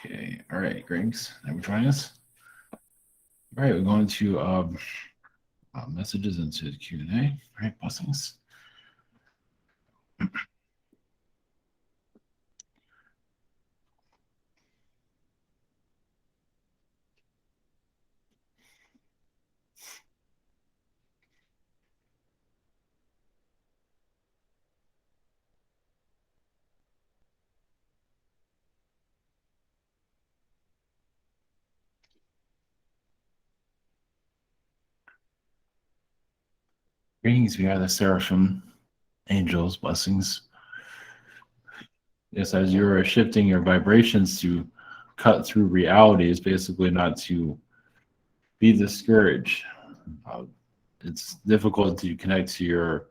Okay, all right, Griggs, thank you for joining us. All right, we're going to messages into the Q&A. All right, blessings. Greetings, we are the Seraphim, angels, blessings. Yes, as you're shifting your vibrations to cut through reality, is basically not to be discouraged. Uh, it's difficult to connect to your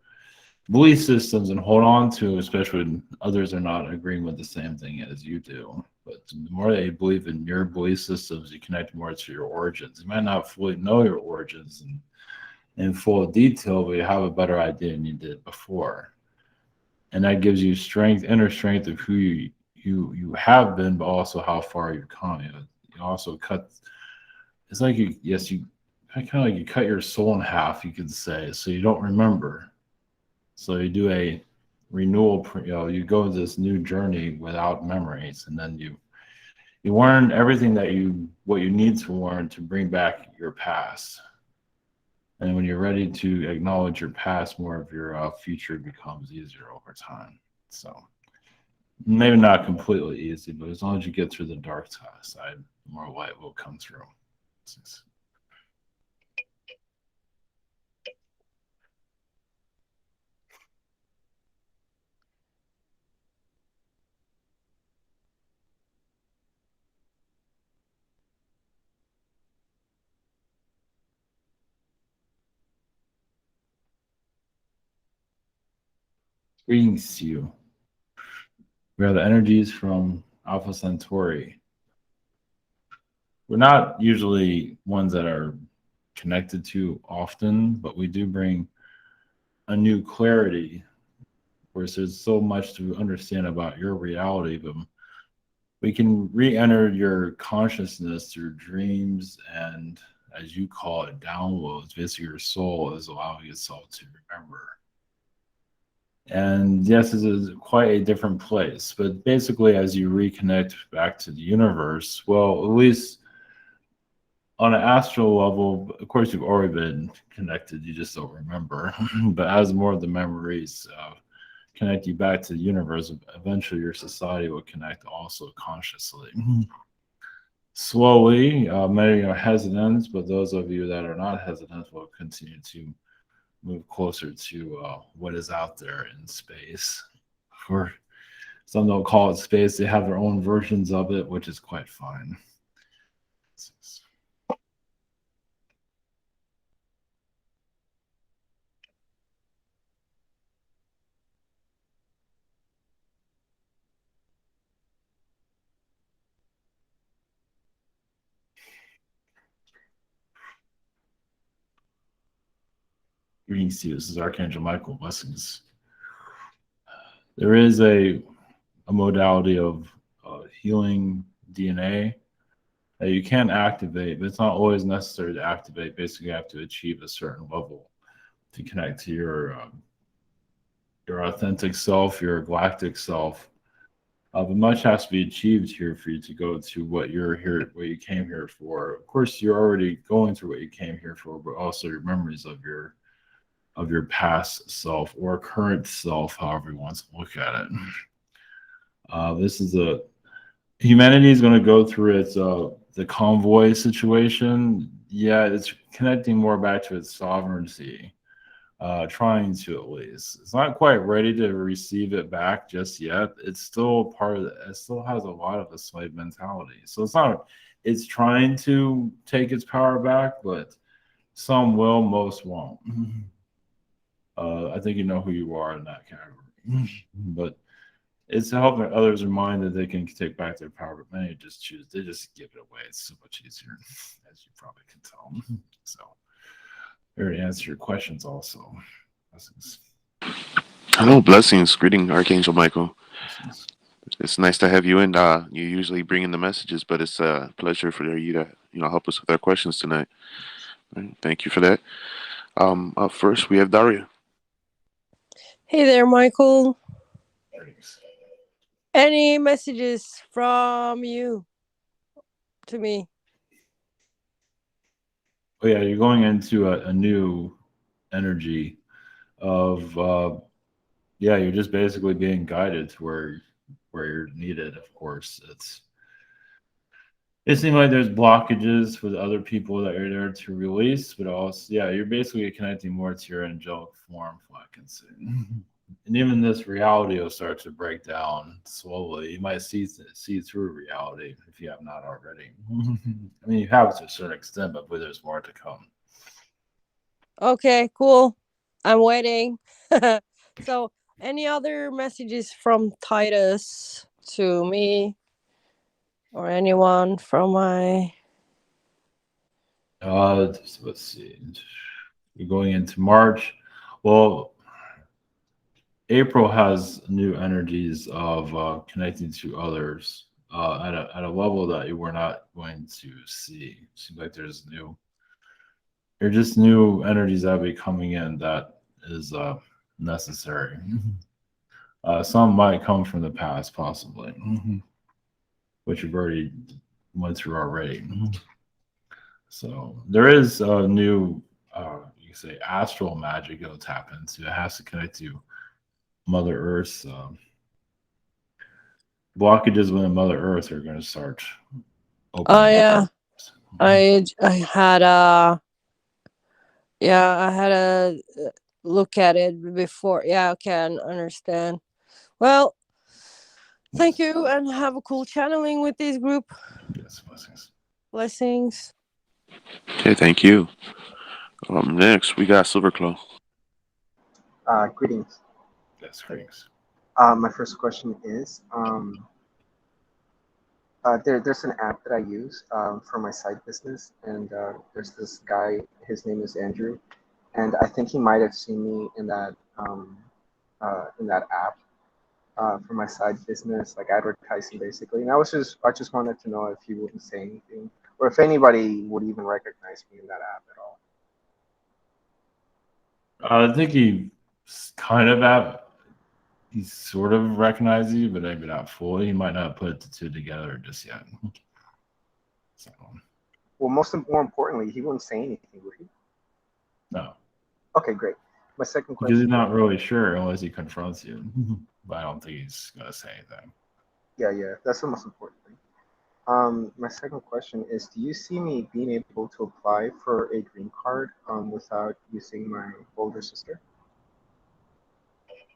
belief systems and hold on to, especially when others are not agreeing with the same thing as you do. But the more that you believe in your belief systems, you connect more to your origins. You might not fully know your origins in full detail, but you have a better idea than you did before. And that gives you strength, inner strength of who you have been, but also how far you've come. You also cut. It's like you kind of like you cut your soul in half, you could say, so you don't remember. So you do a renewal. You go into this new journey without memories, and then you learn everything that what you need to learn to bring back your past. And when you're ready to acknowledge your past, more of your future becomes easier over time. So maybe not completely easy, but as long as you get through the dark side, more light will come through. Greetings to you. We are the energies from Alpha Centauri. We're not usually ones that are connected to often, but we do bring a new clarity. Whereas there's so much to understand about your reality, but we can re-enter your consciousness through dreams and, as you call it, downloads. Basically, your soul is allowing itself to remember. And yes, this is quite a different place. But basically, as you reconnect back to the universe, well, at least on an astral level, of course, you've already been connected. You just don't remember. But as more of the memories connect you back to the universe, eventually your society will connect also consciously. Slowly, many are hesitant, but those of you that are not hesitant will continue to move closer to what is out there in space. Or some don't call it space, they have their own versions of it, which is quite fine. Greetings to you. This is Archangel Michael. Blessings. There is a modality of healing DNA that you can activate, but it's not always necessary to activate. Basically, you have to achieve a certain level to connect to your authentic self, your galactic self. But much has to be achieved here for you to go to what what you came here for. Of course, you're already going through what you came here for, but also your memories of your past self or current self, however you want to look at it. This is humanity is going to go through its the convoy situation. Yeah, it's connecting more back to its sovereignty, trying to at least. It's not quite ready to receive it back just yet. It's still part of it still has a lot of a slave mentality. So it's trying to take its power back, but some will, most won't. I think you know who you are in that category. But it's helping others remind that they can take back their power, but many they just give it away. It's so much easier, as you probably can tell. So, here to answer your questions also. Blessings. Hello, blessings. Greeting, Archangel Michael. Blessings. It's nice to have you in. You usually bring in the messages, but it's a pleasure for you to help us with our questions tonight. Right, thank you for that. Up first we have Daria. Hey there, Michael. Greetings. Any messages from you to me? Oh yeah, you're going into a new energy of yeah, you're just basically being guided to where you're needed. Of course, it seems like there's blockages with other people that you're there to release, but also yeah, you're basically connecting more to your angelic form, from what I can see. And even this reality will start to break down slowly. You might see through reality if you have not already. I mean, you have to a certain extent, but there's more to come. Okay, cool. I'm waiting. So, any other messages from Titus to me or anyone from my. Let's see. You're going into March. Well, April has new energies of connecting to others at a level that you were not going to see. Seems like there's just new energies that will be coming in that is necessary. Some might come from the past, possibly, which you've already went through already. So there is a new, you can say, astral magic it'll tap into. It has to connect to Mother Earth. Blockages within Mother Earth are going to start Oh, opening up. yeah. I had a. Yeah, I had a look at it before. Yeah, okay, I understand. Well, thank Yes, you and have a cool channeling with this group. yes, blessings. Blessings. Okay, thank you. Next we got Silverclaw. Greetings. Yes, greetings. My first question is there's an app that I use for my side business, and there's this guy, his name is Andrew, and I think he might have seen me in that app for my side business, like advertising basically. And I just wanted to know if he wouldn't say anything, or if anybody would even recognize me in that app at all. I think he kind of he sort of recognizes you, but maybe not fully. He might not put the two together just yet. So, Well, more importantly, he wouldn't say anything, would he? no, Okay, great. My second because he's question. not really sure unless he confronts you. But I don't think he's gonna say anything. Yeah, yeah, that's the most important thing. My second question is: do you see me being able to apply for a green card without using my older sister?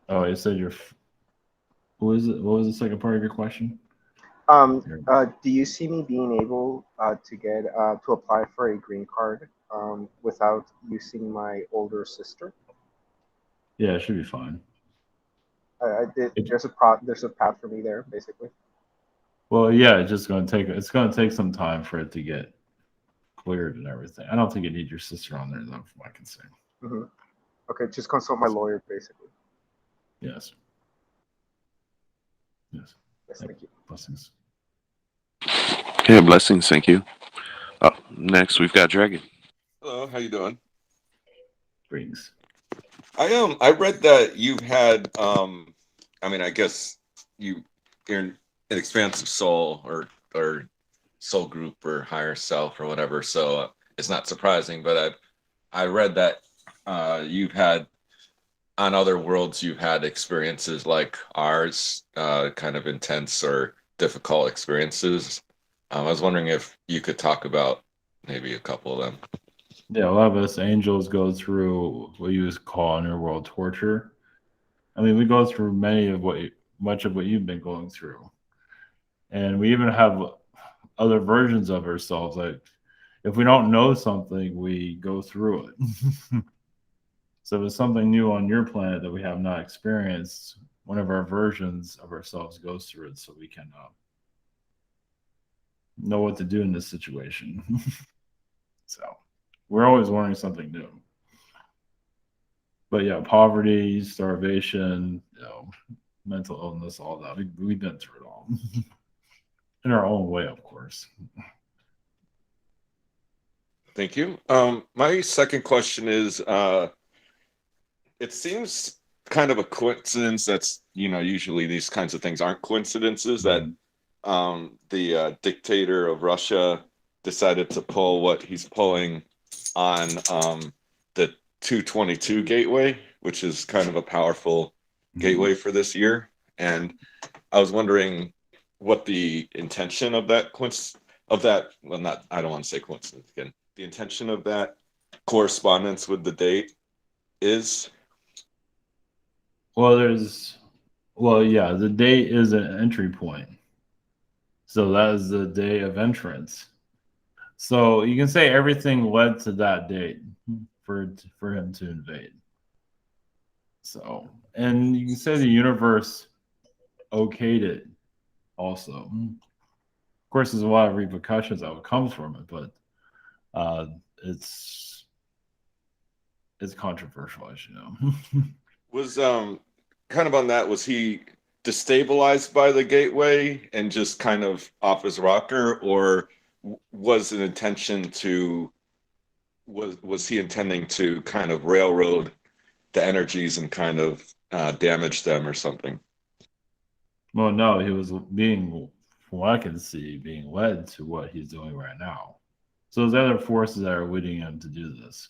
Oh, you said what was it? What was the second part of your question? Do you see me being able to apply for a green card without using my older sister? Yeah, it should be fine. It, There's a path for me there, basically. well, yeah, it's gonna take some time for it to get cleared and everything. I don't think you need your sister on there though, from what I can say. Hmm. Okay, just consult my lawyer, basically. Yes, yes. Yes, Yep. thank you. Blessings. Okay, blessings. Thank you. Next we've got Dragon. Hello, how you doing? Greetings. I read that you've had I mean I guess you're an expansive soul or soul group or higher self or whatever, so it's not surprising, but I read that you've had on other worlds you've had experiences like ours, kind of intense or difficult experiences. I was wondering if you could talk about maybe a couple of them. Yeah, a lot of us angels go through what you would call underworld torture. I mean, we go through much of what you've been going through, and we even have other versions of ourselves. Like if we don't know something, we go through it. So if it's something new on your planet that we have not experienced, one of our versions of ourselves goes through it, so we can know what to do in this situation. So we're always learning something new. But yeah, poverty, starvation, mental illness, all that. We've been through it all in our own way, of course. Thank you. My second question is, it seems kind of a coincidence that's, usually these kinds of things aren't coincidences, that the dictator of Russia decided to pull what he's pulling on the 222 gateway, which is kind of a powerful gateway for this year. And I was wondering what the intention of that I don't want to say coincidence again. The intention of that correspondence with the date is. Well, the date is an entry point. So that is the day of entrance. So you can say everything led to that date for him to invade. So, and you can say the universe okayed it also. Of course, there's a lot of repercussions that would come from it, but it's controversial, as you know. Was kind of on that, was he destabilized by the gateway and just kind of off his rocker, or was he intending to kind of railroad the energies and kind of damage them or something? Well, no, he was being, from what I can see, being led to what he's doing right now. So there's other forces that are leading him to do this.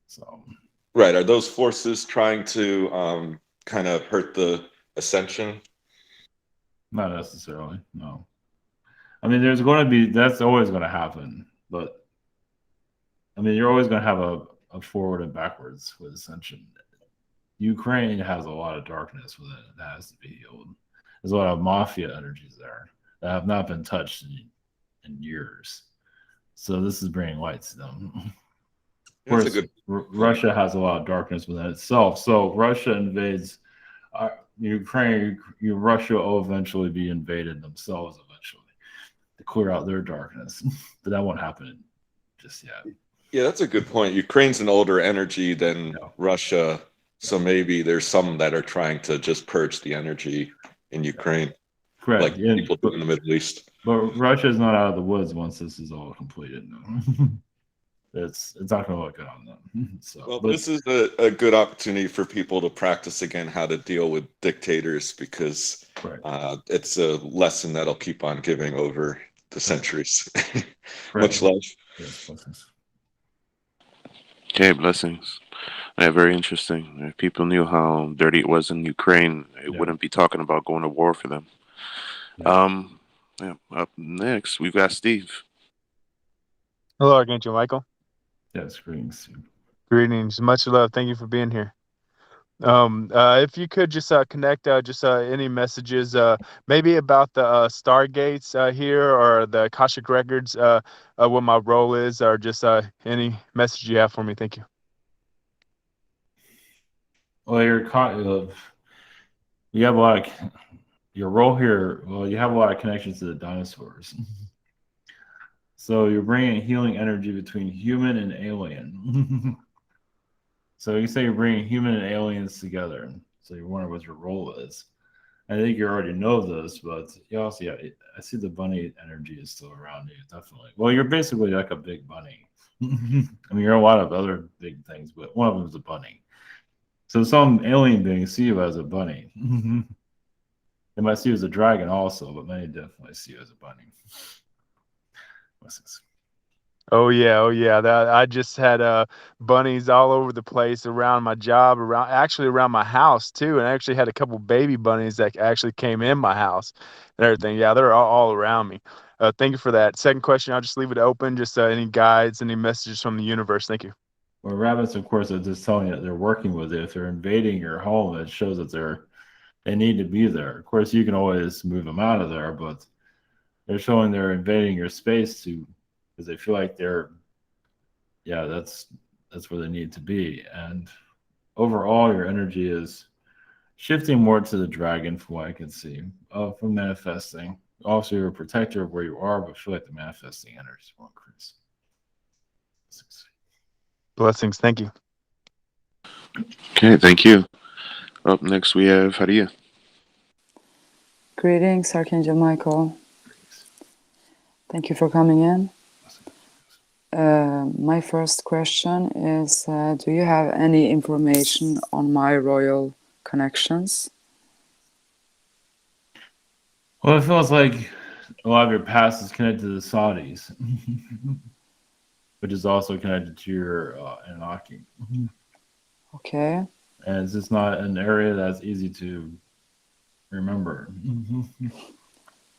So, right, are those forces trying to kind of hurt the ascension? not necessarily, no. I mean, that's always going to happen, but I mean, you're always going to have a forward and backwards with ascension. Ukraine has a lot of darkness with it that has to be healed. There's a lot of mafia energies there that have not been touched in years. So this is bringing light to them. Of course, Russia has a lot of darkness within itself. So Russia invades Ukraine. Russia will eventually be invaded themselves eventually to clear out their darkness. But that won't happen just yet. Yeah, that's a good point. Ukraine's an older energy than Russia. So maybe there's some that are trying to just purge the energy in Ukraine. Correct. Like people do in the Middle East. But Russia is not out of the woods once this is all completed. No. It's not going to look good on them. So, this is a good opportunity for people to practice again how to deal with dictators, because it's a lesson that'll keep on giving over the centuries. Much love. Yes, blessings. Okay, blessings. Yeah, very interesting. If people knew how dirty it was in Ukraine, it wouldn't be talking about going to war for them. Up next, we've got Steve. Hello, Archangel Michael. Yes, greetings. Greetings. Much love. Thank you for being here. If you could just connect any messages, maybe about the Stargates here, or the Akashic Records, what my role is, or just any message you have for me. Thank you. Well, you have a lot of your role here. Well, you have a lot of connections to the dinosaurs. So you're bringing healing energy between human and alien. So you say you're bringing human and aliens together. So you're wondering what your role is. I think you already know this, but you also, I see the bunny energy is still around you, definitely. Well, you're basically like a big bunny. I mean, you're a lot of other big things, but one of them is a bunny. So some alien beings see you as a bunny. They might see you as a dragon also, but many definitely see you as a bunny. Oh yeah. That I just had bunnies all over the place around my job, around my house too, and I actually had a couple baby bunnies that actually came in my house and everything. Yeah, they're all around me. Thank you for that. Second question, I'll just leave it open. Just any guides, any messages from the universe. Thank you. Well, rabbits, of course, are just telling you that they're working with it. If they're invading your home, it shows that they need to be there. Of course, you can always move them out of there, but they're showing they're invading your space because they feel like that's where they need to be. And overall, your energy is shifting more to the dragon, from what I can see, from manifesting. Also, you're a protector of where you are, but feel like the manifesting energy will increase. Blessings. Thank you. Okay, thank you. Up next, we have Haria. Greetings, Archangel Michael. Thank you for coming in. My first question is, do you have any information on my royal connections? Well, it feels like a lot of your past is connected to the Saudis, which is also connected to your Anunnaki. Okay. And it's just not an area that's easy to remember.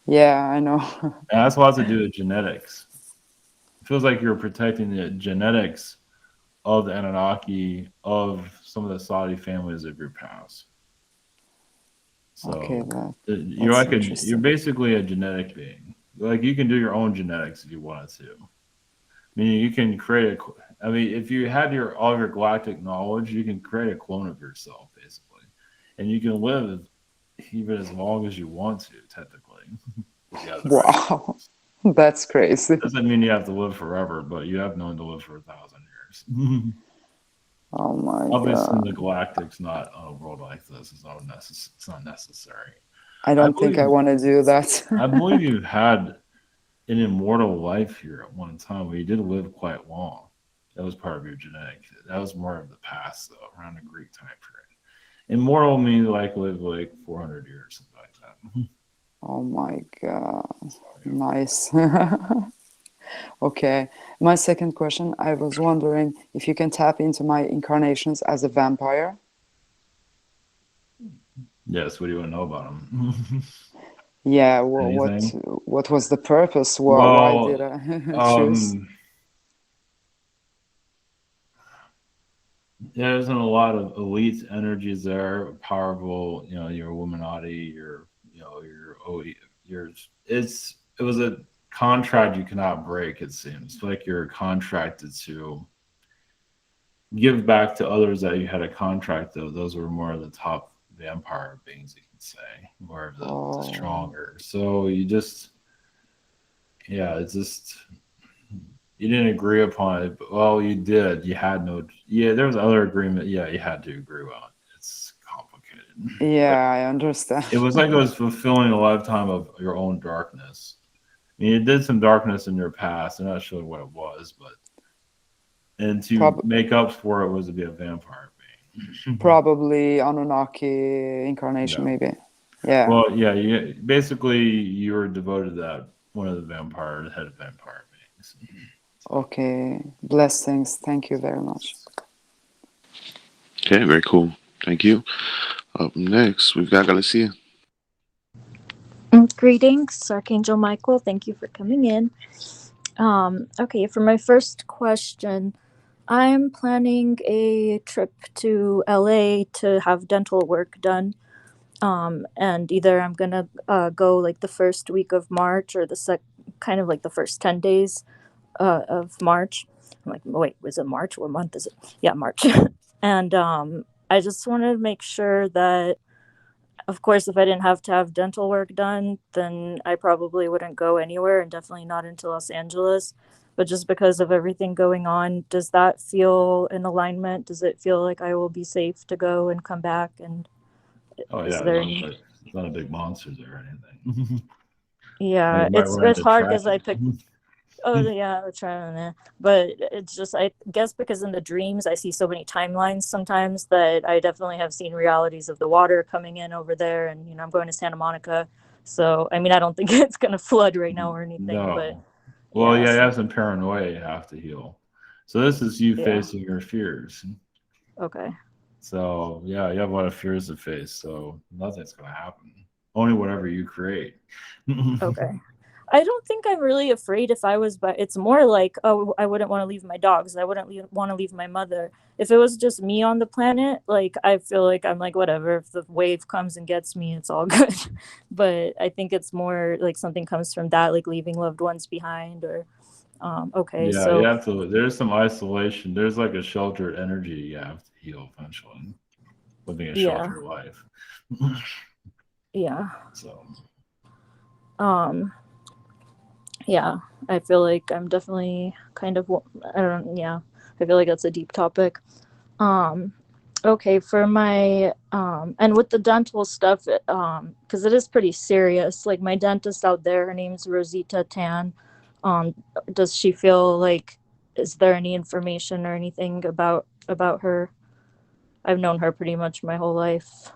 Yeah, I know. And that's lots to do with genetics. It feels like you're protecting the genetics of the Anunnaki, of some of the Saudi families of your past. So Okay, you're that's like interesting. you're basically a genetic being. Like you can do your own genetics if you wanted to. Meaning you can create I mean, if you had all of your galactic knowledge, you can create a clone of yourself, basically. And you can live even as long as you want to, technically. If you have the right Wow, tools. that's crazy. Doesn't mean you have to live forever, but you have known to live for 1,000 years. Oh my Obviously, God. the galactic's not a world like this. It's not necessary. I don't think I want to do that. I believe you've had an immortal life here at one time where you did live quite long. That was part of your genetic. That was more of the past, though, around the Greek time period. Immortal means like live like 400 years, something like that. Oh my God. Nice. Okay. My second question, I was wondering if you can tap into my incarnations as a vampire. Yes, what do you want to know about them? Yeah, Anything? what was the purpose? Why did Well, I choose? there's a lot of elite energies there, powerful. You know, your Illuminati, your it was a contract you cannot break. It seems like you're contracted to give back to others that you had a contract of. Those were more of the top vampire beings, you can say, more of the stronger. So you just, yeah, it's just you didn't agree upon it. But, well, you did. You had no. Yeah, there was other agreement. Yeah, you had to agree on it. It's complicated. Yeah, I understand. It was like it was fulfilling a lifetime of your own darkness. I mean, you did some darkness in your past. I'm not sure what it was, but and to make up for it was to be a vampire being. Probably Anunnaki incarnation, maybe. Yeah. Well, yeah. Basically, you were devoted to that one of the head of vampire beings. Okay. Blessings. Thank you very much. Okay, very cool. Thank you. Up next, we've got Galicia. Greetings, Archangel Michael. Thank you for coming in. Okay, for my first question, I'm planning a trip to LA to have dental work done. And either I'm gonna go like the first week of March or kind of like the first 10 days of March. I'm like, wait, was it March? What month is it? Yeah, March. And I just wanted to make sure that, of course, if I didn't have to have dental work done, then I probably wouldn't go anywhere, and definitely not into Los Angeles. But just because of everything going on, does that feel in alignment? Does it feel like I will be safe to go and come back? And Is there it's not a big monster there or anything. Yeah, it's hard because I picked. Oh yeah, I'll try on that. But it's just, I guess because in the dreams I see so many timelines sometimes that I definitely have seen realities of the water coming in over there, and I'm going to Santa Monica. So I mean, I don't think it's gonna flood right now or anything. No. But well, yeah, you have some paranoia you have to heal. So this is you facing your fears. Okay. So yeah, you have a lot of fears to face. So nothing's gonna happen. Only whatever you create. Okay. I don't think I'm really afraid if I was, but it's more like, oh, I wouldn't want to leave my dogs. I wouldn't want to leave my mother. If it was just me on the planet, like, I feel like I'm like, whatever, if the wave comes and gets me, it's all good. But I think it's more like something comes from that, like leaving loved ones behind or, okay. Yeah, so you have to, there's some isolation. There's like a sheltered energy you have to heal eventually. Living a sheltered life. Yeah. So. Yeah, I feel like I'm definitely kind of, I feel like that's a deep topic. Okay, for my and with the dental stuff, because it is pretty serious. Like my dentist out there, her name's Rosita Tan. Um, does she feel like, is there any information or anything about her? I've known her pretty much my whole life.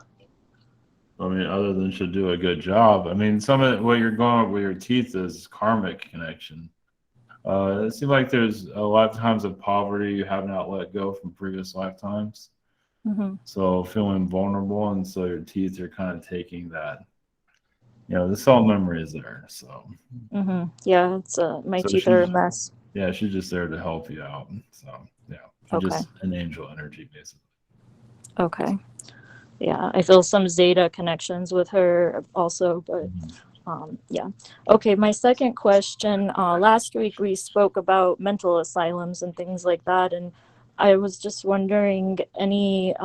I mean, other than she'll do a good job. I mean, some of what you're going with your teeth is karmic connection. It seems like there's a lifetimes of poverty you have not let go from previous lifetimes. Mm-hmm. So feeling vulnerable, and so your teeth are kind of taking that. The cell memory is there. So Mm-hmm. Yeah, it's my so teeth are a she's mess. she's just there to help you out. So yeah, she's Okay. just an angel energy basically. Okay. Yeah, I feel some Zeta connections with her also, but yeah. Okay, my second question. Last week we spoke about mental asylums and things like that, and I was just wondering any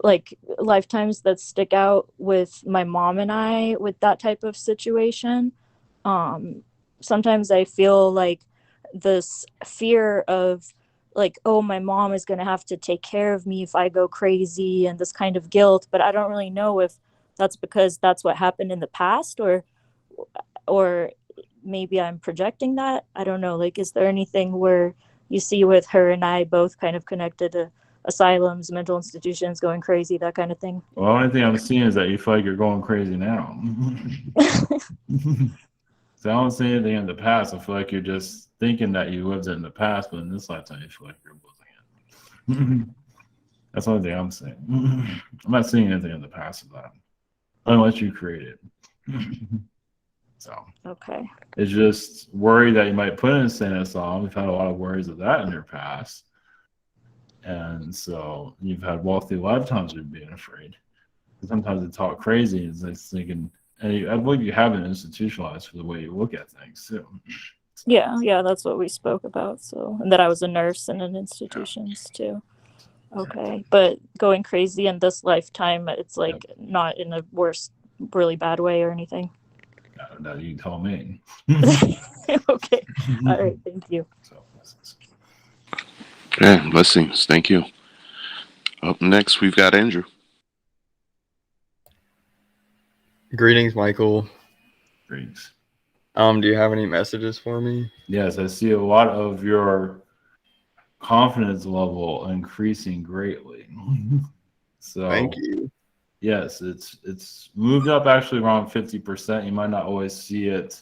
like lifetimes that stick out with my mom and I with that type of situation. Sometimes I feel like this fear of like, oh, my mom is going to have to take care of me if I go crazy, and this kind of guilt, but I don't really know if that's because that's what happened in the past, or maybe I'm projecting that. I don't know. Like, is there anything where you see with her and I both kind of connected to asylums, mental institutions, going crazy, that kind of thing? Well, the only thing I'm seeing is that you feel like you're going crazy now. So I don't see anything in the past. I feel like you're just thinking that you lived it in the past, but in this lifetime, you feel like you're living it. That's the only thing I'm saying. I'm not seeing anything in the past of that, unless you create it. So Okay. it's just worry that you might put in a insane asylum. We've had a lot of worries of that in your past. And so you've had wealthy lifetimes of being afraid. Sometimes they talk crazy, and it's like thinking, and I believe you have it institutionalized for the way you look at things too. Yeah, that's what we spoke about. So, and that I was a nurse in an institutions too. Okay, but going crazy in this lifetime, it's like not in a worse, really bad way or anything. Now you tell me. Okay, all right, thank you. So, Yeah, blessings. Thank you. Up next, we've got Andrew. Greetings, Michael. greetings. Do you have any messages for me? Yes, I see a lot of your confidence level increasing greatly. So Thank you. yes, it's moved up actually around 50%. You might not always see it,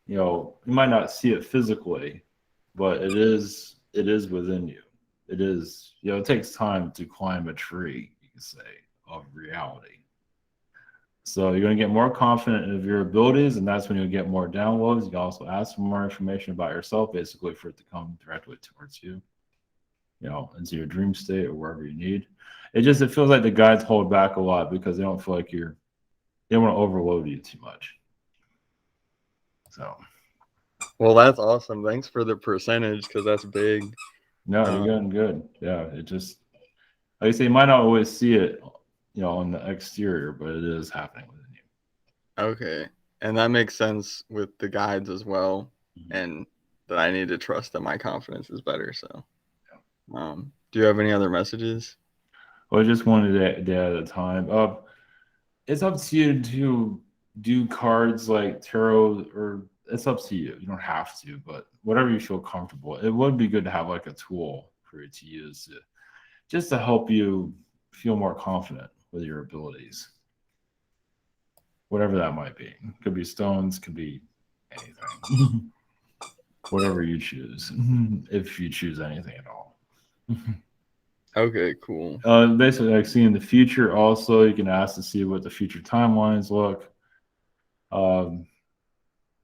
you might not see it physically, but it is within you. It is, it takes time to climb a tree, you can say, of reality. So you're going to get more confident of your abilities, and that's when you'll get more downloads. You can also ask for more information about yourself, basically, for it to come directly towards you, into your dream state or wherever you need. It feels like the guides hold back a lot because they don't feel like they don't want to overload you too much. So. Well, that's awesome. Thanks for the percentage, because that's big. No, you're good. Yeah, it just, like I say, you might not always see it, on the exterior, but it is happening within you. Okay. And that makes sense with the guides as well. Mm-hmm. And that I need to trust that my confidence is better. So, do you have any other messages? Well, just one day at a time. It's up to you to do cards like tarot, or it's up to you. You don't have to, but whatever you feel comfortable. It would be good to have like a tool for you to use just to help you feel more confident with your abilities. Whatever that might be. Could be stones, could be anything. Whatever you choose, if you choose anything at all. Okay, cool. Basically, like seeing the future also, you can ask to see what the future timelines look.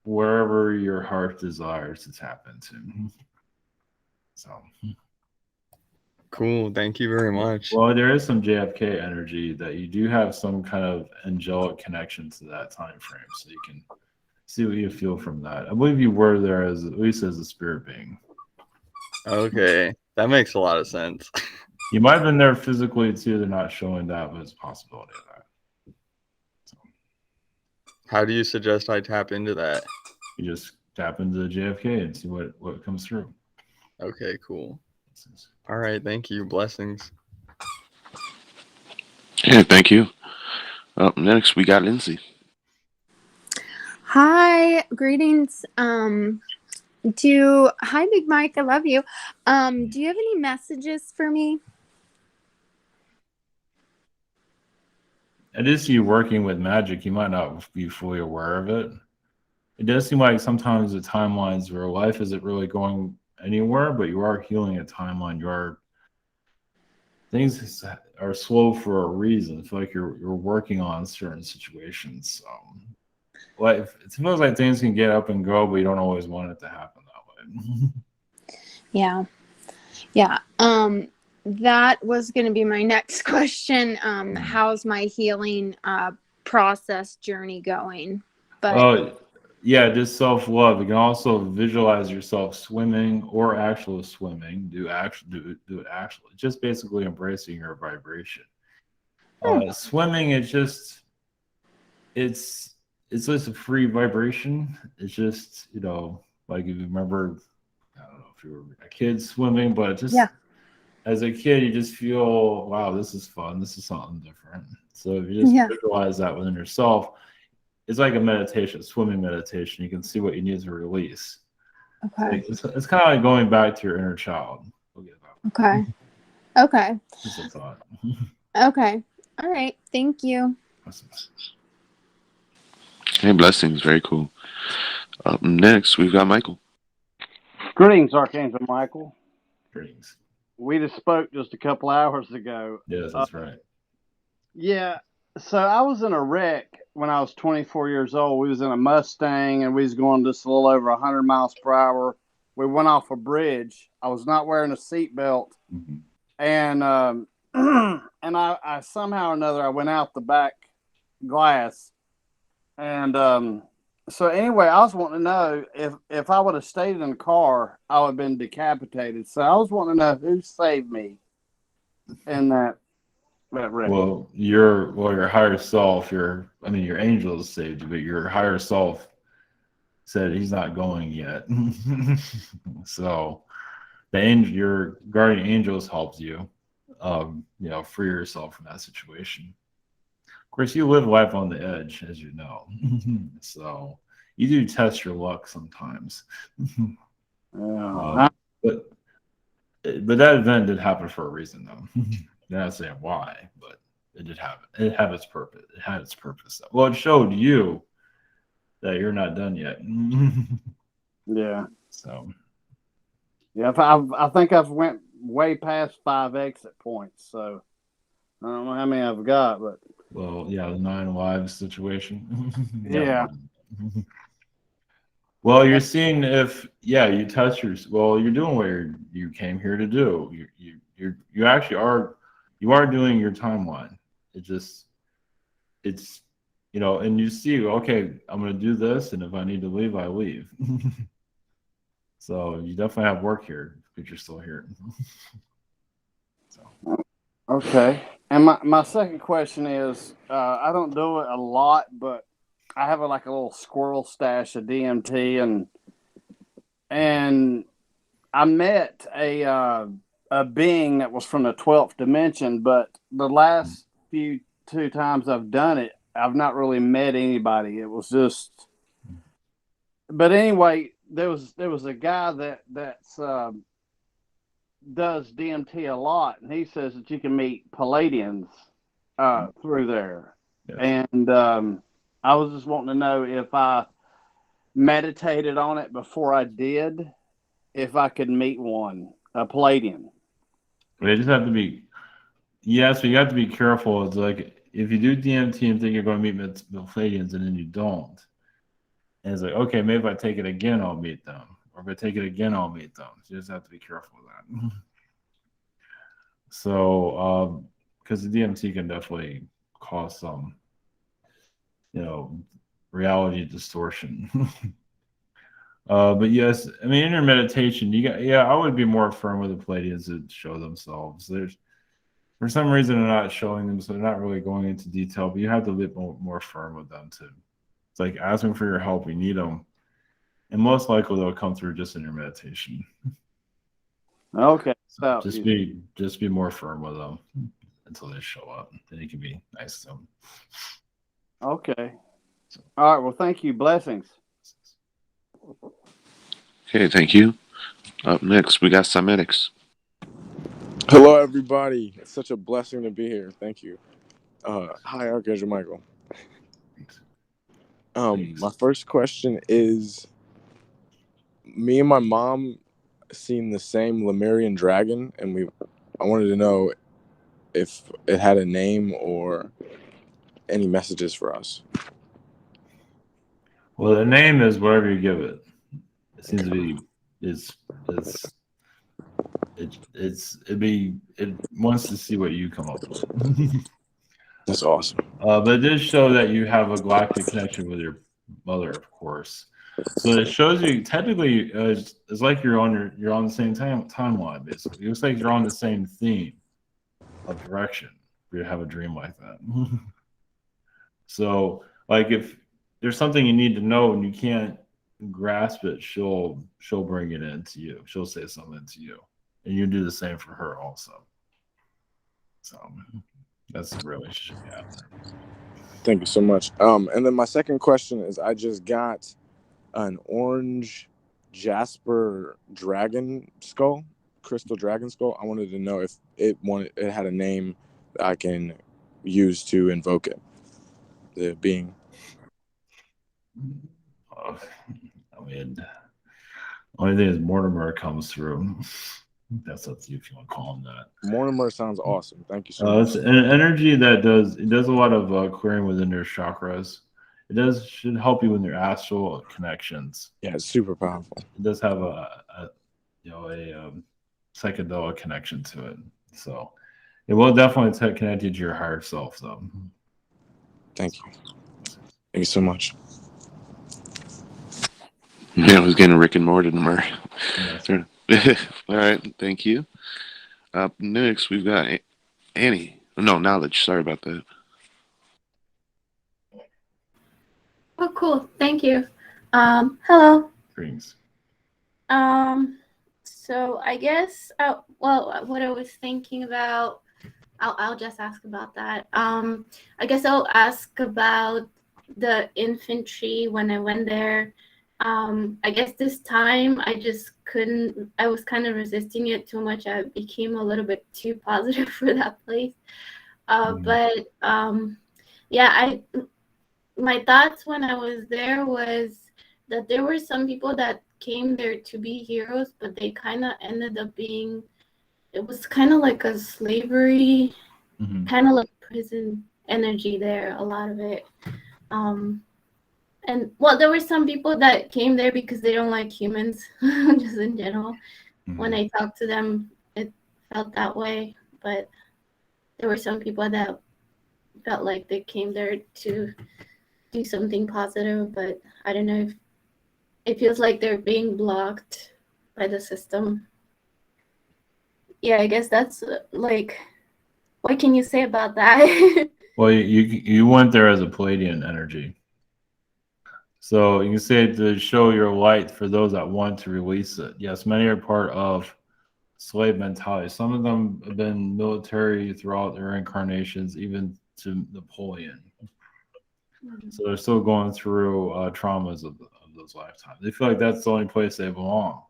Wherever your heart desires to tap into. So. Cool. Thank you very much. Well, there is some JFK energy that you do have some kind of angelic connection to that time frame, so you can see what you feel from that. I believe you were there at least as a spirit being. Okay, that makes a lot of sense. You might have been there physically too. They're not showing that, but it's a possibility of that. So. How do you suggest I tap into that? You just tap into the JFK and see what comes through. Okay, cool. All right, thank you. Blessings. Okay, thank you. Up next, we got Lindsay. Hi, greetings. Hi, Big Mike, I love you. Do you have any messages for me? I do see you working with magic. You might not be fully aware of it. It does seem like sometimes the timelines where life isn't really going anywhere, but you are healing a timeline. You are things are slow for a reason. I feel like you're working on certain situations. Life, it feels like things can get up and go, but you don't always want it to happen that way. Yeah. Yeah. That was going to be my next question. How's my healing process journey going? But yeah, just self-love. You can also visualize yourself swimming or actual swimming. Do it actually. Just basically embracing your vibration. Swimming is just it's just a free vibration. It's just, like if you remember, I don't know if you were a kid swimming, but just as a kid, you just feel, wow, this is fun. This is something different. So if you just visualize that within yourself, it's like a meditation, swimming meditation. You can see what you need to release. Okay. So it's kind of like going back to your inner child. Okay. Okay. Just a thought. Okay. All right. Thank you. Hey, blessings. Very cool. Up next, we've got Michael. Greetings, Archangel Michael. Greetings. We just spoke just a couple hours ago. Yes, that's right. Yeah. So I was in a wreck when I was 24 years old. We was in a Mustang and we was going just a little over 100 miles per hour. We went off a bridge. I was not wearing a seatbelt. Mm-hmm. And and I somehow or another I went out the back glass. And so anyway, I was wanting to know if I would have stayed in the car, I would have been decapitated. So I was wanting to know who saved me in that wreck. Well, your higher self, your angels saved you, but your higher self said he's not going yet. So your guardian angels helped you, free yourself from that situation. Of course, you live life on the edge, as you know. So you do test your luck sometimes. But that event did happen for a reason, though. I'm not saying why, but it did happen. It had its purpose. It had its purpose. Well, it showed you that you're not done yet. Yeah. So. Yeah, I think I've went way past 5 exit points. So I don't know how many I've got, but. Well, yeah, the 9 lives situation. Yeah. Well, you're seeing you touch you're doing what you came here to do. You actually are doing your timeline. It's and you see, okay, I'm going to do this, and if I need to leave, I leave. So you definitely have work here, but you're still here. So. Okay. And my second question is, I don't do it a lot, but I have a little squirrel stash of DMT, and I met a being that was from the 12th dimension, but the last two times I've done it, I've not really met anybody. It was just, but anyway, there was a guy that's does DMT a lot, and he says that you can meet Palladians through there. Yes. And I was just wanting to know if I meditated on it before I did, if I could meet a Palladian. They just have to be, so you have to be careful. It's like if you do DMT and think you're going to meet Palladians and then you don't, and it's like, okay, maybe if I take it again, I'll meet them. Or if I take it again, I'll meet them. You just have to be careful with that. So, because the DMT can definitely cause some, reality distortion. But yes, in your meditation, I would be more firm with the Palladians to show themselves. For some reason, they're not showing them, so they're not really going into detail, but you have to be more firm with them too. It's like asking for your help, you need them. And most likely they'll come through just in your meditation. Okay. So just be more firm with them. until they show up. Then you can be nice to them. Okay. All right. Well, thank you. Blessings. Okay, thank you. Up next, we got Cymetics. Hello, everybody. It's such a blessing to be here. Thank you. Hi, Archangel Michael. My first question is, me and my mom seen the same Lemurian dragon, and I wanted to know if it had a name or any messages for us. Well, the name is whatever you give it. It seems to be it wants to see what you come up with. That's awesome. But it does show that you have a galactic connection with your mother, of course. So it shows you technically it's like you're on the same timeline. Basically, it looks like you're on the same theme of direction. If you have a dream like that. So, like if there's something you need to know and you can't grasp it, she'll bring it into you. She'll say something to you, and you do the same for her also. So that's the relationship you have there. Thank you so much. And then my second question is, I just got an orange jasper dragon skull, crystal dragon skull. I wanted to know if it had a name that I can use to invoke it. The being. I mean, the only thing is Mortimer comes through. That's up to you if you want to call him that. Mortimer sounds awesome. Thank you so much. It's an energy that does a lot of clearing within your chakras. It should help you in your astral connections. Yeah, it's super powerful. It does have a psychedelic connection to it, so it will definitely connect you to your higher self, though. Thank you. Thank you so much. Yeah, I was getting Rick and Mortimer. Yes. All right, thank you. Up next, we've got Annie. No, Knowledge. Sorry about that. Oh, cool. Thank you. Hello. Greetings. So I guess, what I was thinking about, I'll just ask about that. I guess I'll ask about the infantry when I went there. I guess this time I just couldn't, I was kind of resisting it too much. I became a little bit too positive for that place. Yeah, my thoughts when I was there was that there were some people that came there to be heroes, but they kind of ended up being, it was kind of like a slavery, kind of like prison energy there, a lot of it. And well, there were some people that came there because they don't like humans, just in general. When I talked to them, it felt that way. But there were some people that felt like they came there to do something positive. But I don't know if it feels like they're being blocked by the system. Yeah, I guess that's like, what can you say about that? Well, you went there as a Palladian energy. So you can say to show your light for those that want to release it. Yes, many are part of slave mentality. Some of them have been military throughout their incarnations, even to Napoleon. So they're still going through traumas of those lifetimes. They feel like that's the only place they belong.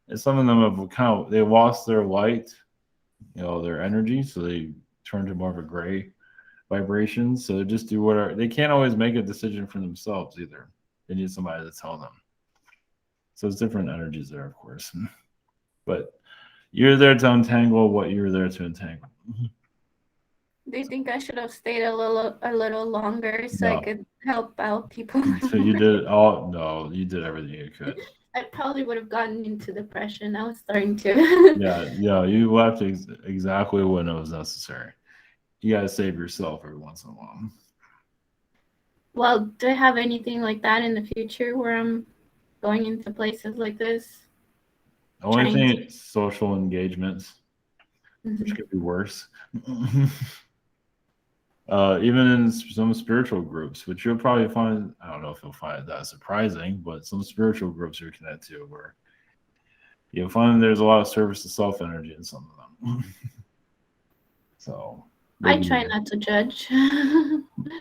And some of them have they lost their light, their energy, so they turn to more of a gray vibrations, so they just do whatever. They can't always make a decision for themselves either. They need somebody to tell them. So it's different energies there, of course. But you're there to untangle what you're there to entangle. Do you think I should have stayed a little longer so I could help out people? So you did you did everything you could. I probably would have gotten into depression. I was starting to. Yeah, you left exactly when it was necessary. You gotta save yourself every once in a while. Well, do I have anything like that in the future where I'm going into places like this? The only thing is social engagements, which could be worse. Even in some spiritual groups, which you'll probably find, I don't know if you'll find that surprising, but some spiritual groups you're connected to where you'll find there's a lot of service to self energy in some of them. So I try not to judge.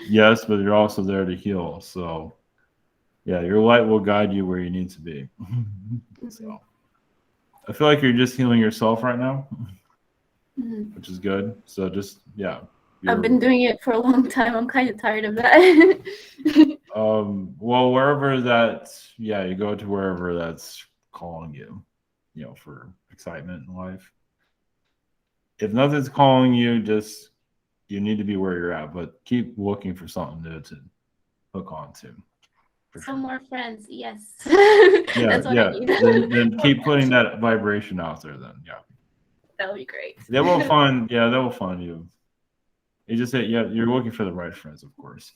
yes, but you're also there to heal. So yeah, your light will guide you where you need to be. So I feel like you're just healing yourself right now, which is good. So just I've been doing it for a long time. I'm kind of tired of that. Well, wherever you go to wherever that's calling you, for excitement in life. If nothing's calling you, just you need to be where you're at, but keep looking for something new to hook on to. Some more friends, yes. Yeah, That's what I need. then keep putting that vibration out there. Then that would be great. they will find you. You just say you're looking for the right friends, of course.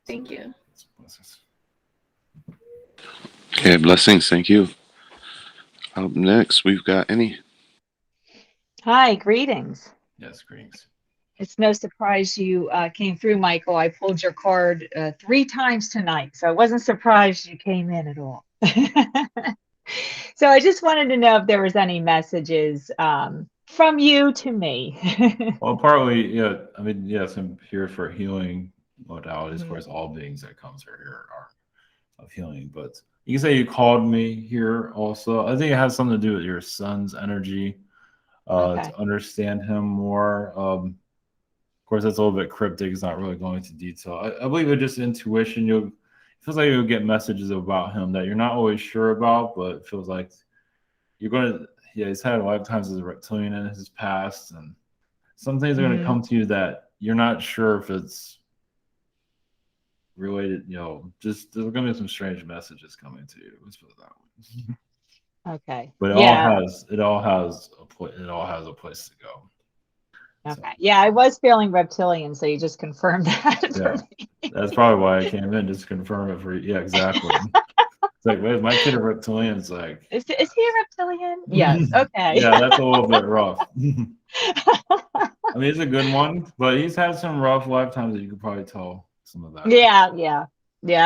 Thank you. Okay, blessings. Thank you. Up next, we've got Annie. Hi, greetings. Yes, greetings. It's no surprise you came through, Michael. I pulled your card 3 times tonight, so I wasn't surprised you came in at all. So I just wanted to know if there was any messages from you to me. Well, partly, yeah. I mean, yes, I'm here for healing modalities. Of course, all beings that comes here are of healing. But you can say you called me here also. I think it has something to do with your son's energy, to understand him more. Of course, that's a little bit cryptic. It's not really going into detail. I believe it's just intuition. It feels like you'll get messages about him that you're not always sure about, but it feels like you're going to. Yeah, he's had lifetimes as a reptilian in his past, and some things are going to come to you that you're not sure if it's related. Just there's going to be some strange messages coming to you. Let's put it that way. Okay. But it all has a place to go. Okay. So. Yeah, I was feeling reptilian, so you just confirmed that for me. That's probably why I came in, just to confirm it for you. Yeah, exactly. It's like, wait, my kid a reptilian? It's like, is he a reptilian? Yes. Okay. Yeah, that's a little bit rough. I mean, he's a good one, but he's had some rough lifetimes that you could probably tell some of that. Yeah.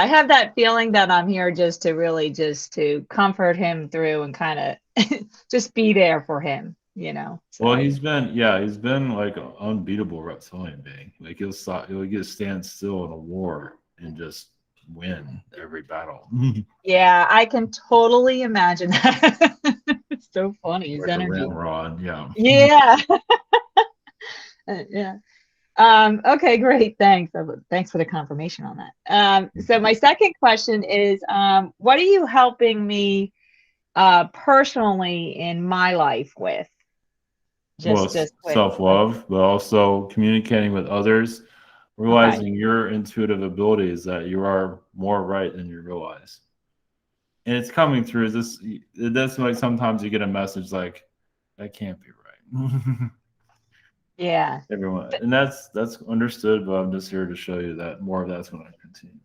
I have that feeling that I'm here just to comfort him through and kind of just be there for him, So. Well, he's been like an unbeatable reptilian being. Like he'll just stand still in a war and just win every battle. Yeah, I can totally imagine that. It's so funny. His like energy. A ramrod, yeah. Yeah. Yeah. Okay, great. Thanks. Thanks for the confirmation on that. So my second question is, what are you helping me personally in my life with? Just self-love, but also communicating with others, realizing your intuitive abilities, that you are more right than you realize. And it's coming through this. That's like sometimes you get a message like, that can't be right. Yeah. Everyone, and that's understood, but I'm just here to show you that more of that's going to continue.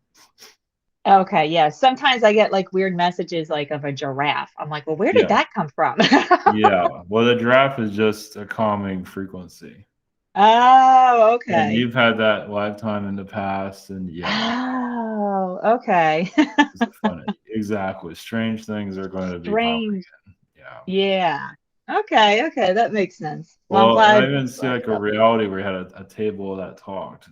Okay, yeah. Sometimes I get like weird messages like of a giraffe. I'm like, well, where did that come from? Yeah. Well, the giraffe is just a calming frequency. Oh, okay. And you've had that lifetime in the past, and Oh, okay. It's funny. Exactly. Strange things are going to be popping in. Yeah. Okay, that makes sense. Well, I even see like a reality where you had a table that talked.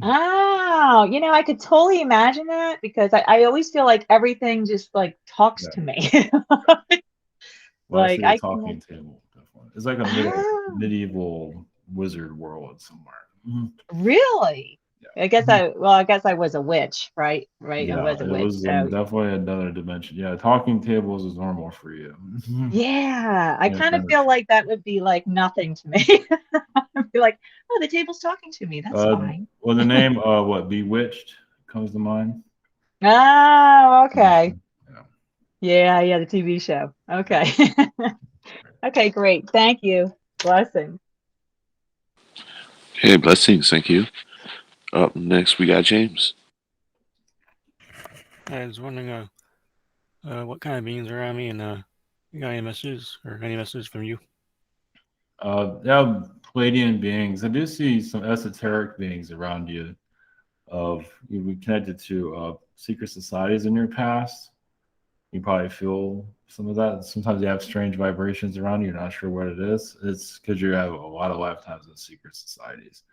Oh, I could totally imagine that because I always feel like everything just like talks to me. Like I talking table, definitely. It's like a medieval wizard world somewhere. Really? Yeah. I guess I was a witch, right? Yeah, I was a witch. It was definitely another dimension. Yeah, talking tables is normal for you. Yeah, I kind of feel like that would be like nothing to me. I'd be like, oh, the table's talking to me. That's fine. Well, the name Bewitched comes to mind. Oh, okay. Yeah, the TV show. Okay. Okay, great. Thank you. Blessings. Okay, blessings. Thank you. Up next, we got James. I was wondering what kind of beings are around me, and you got any messages from you? Yeah, Palladian beings. I do see some esoteric beings around you. You connected to secret societies in your past. You probably feel some of that. Sometimes you have strange vibrations around you. You're not sure what it is. It's because you have a lot of lifetimes in secret societies.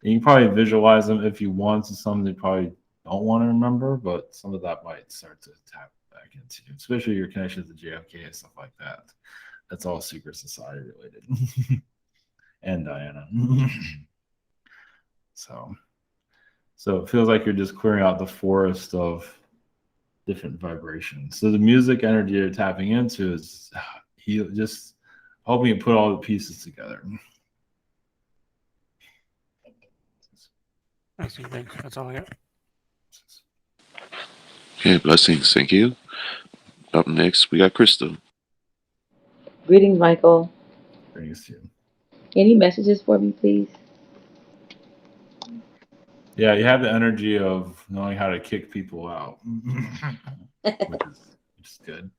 And you can probably visualize them if you want to. Some you probably don't want to remember, but some of that might start to tap back into you, especially your connections to JFK and stuff like that. That's all secret society related. And Diana. So it feels like you're just clearing out the forest of different vibrations. So the music energy you're tapping into is just helping you put all the pieces together. Thanks. That's all I got. Okay, blessings. Thank you. Up next, we got Crystal. Greetings, Michael. Greetings to you. Any messages for me, please? Yeah, you have the energy of knowing how to kick people out, which is good.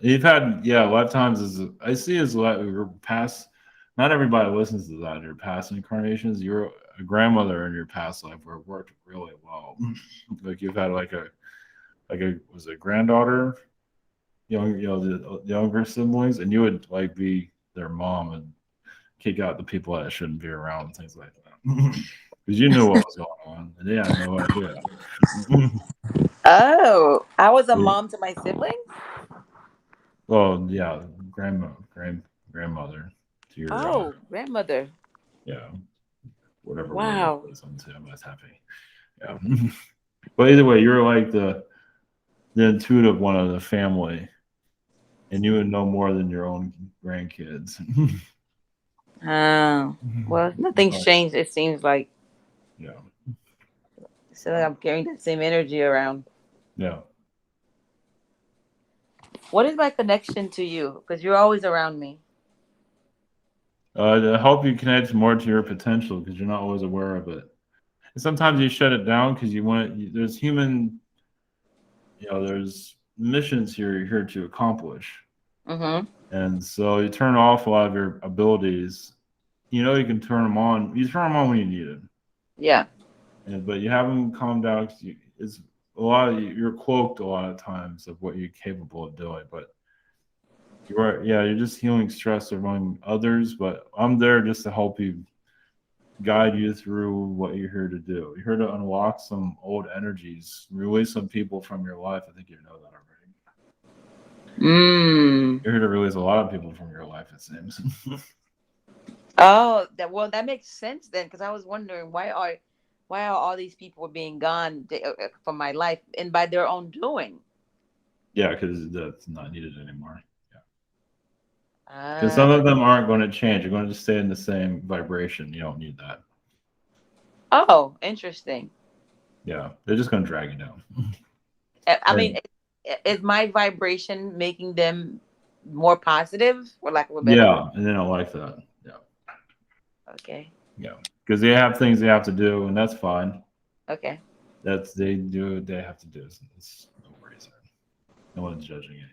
You've had lifetimes I see as your past. Not everybody listens to that in your past incarnations. You're a grandmother in your past life where it worked really well. Like you've had like a was it granddaughter, the younger siblings, and you would like be their mom and kick out the people that shouldn't be around and things like that. Because you knew what was going on, and they had no idea. Oh, I was a mom to my siblings? Well, yeah, grandmother to your Grandmother. yeah, whatever Wow. word it was onto. I'm not happy. Yeah. But either way, you're like the intuitive one of the family, and you would know more than your own grandkids. Oh, well, nothing's changed. It seems like. Yeah. So I'm carrying that same energy around. Yeah. What is my connection to you? Because you're always around me. To help you connect more to your potential because you're not always aware of it. And sometimes you shut it down because you want there's there's missions you're here to accomplish. Mm-hmm. And so you turn off a lot of your abilities. You can turn them on. You turn them on when you need it. Yeah. But you have them calm down because it's a lot of you're cloaked a lot of times of what you're capable of doing. But you're just healing stress among others. But I'm there just to help you, guide you through what you're here to do. You're here to unlock some old energies, release some people from your life. I think you know that already. You're here to release a lot of people from your life, it seems. Oh, that makes sense then, because I was wondering why are all these people being gone from my life and by their own doing? Yeah, because that's not needed anymore. Yeah. Because some of them aren't going to change. You're going to just stay in the same vibration. You don't need that. Oh, interesting. Yeah, they're just going to drag you down. I mean, is my vibration making them more positive, or like a better? Yeah, and they don't like that. Yeah. Okay. Yeah, because they have things they have to do, and that's fine. Okay. They do what they have to do. So no worries there. No one's judging anything.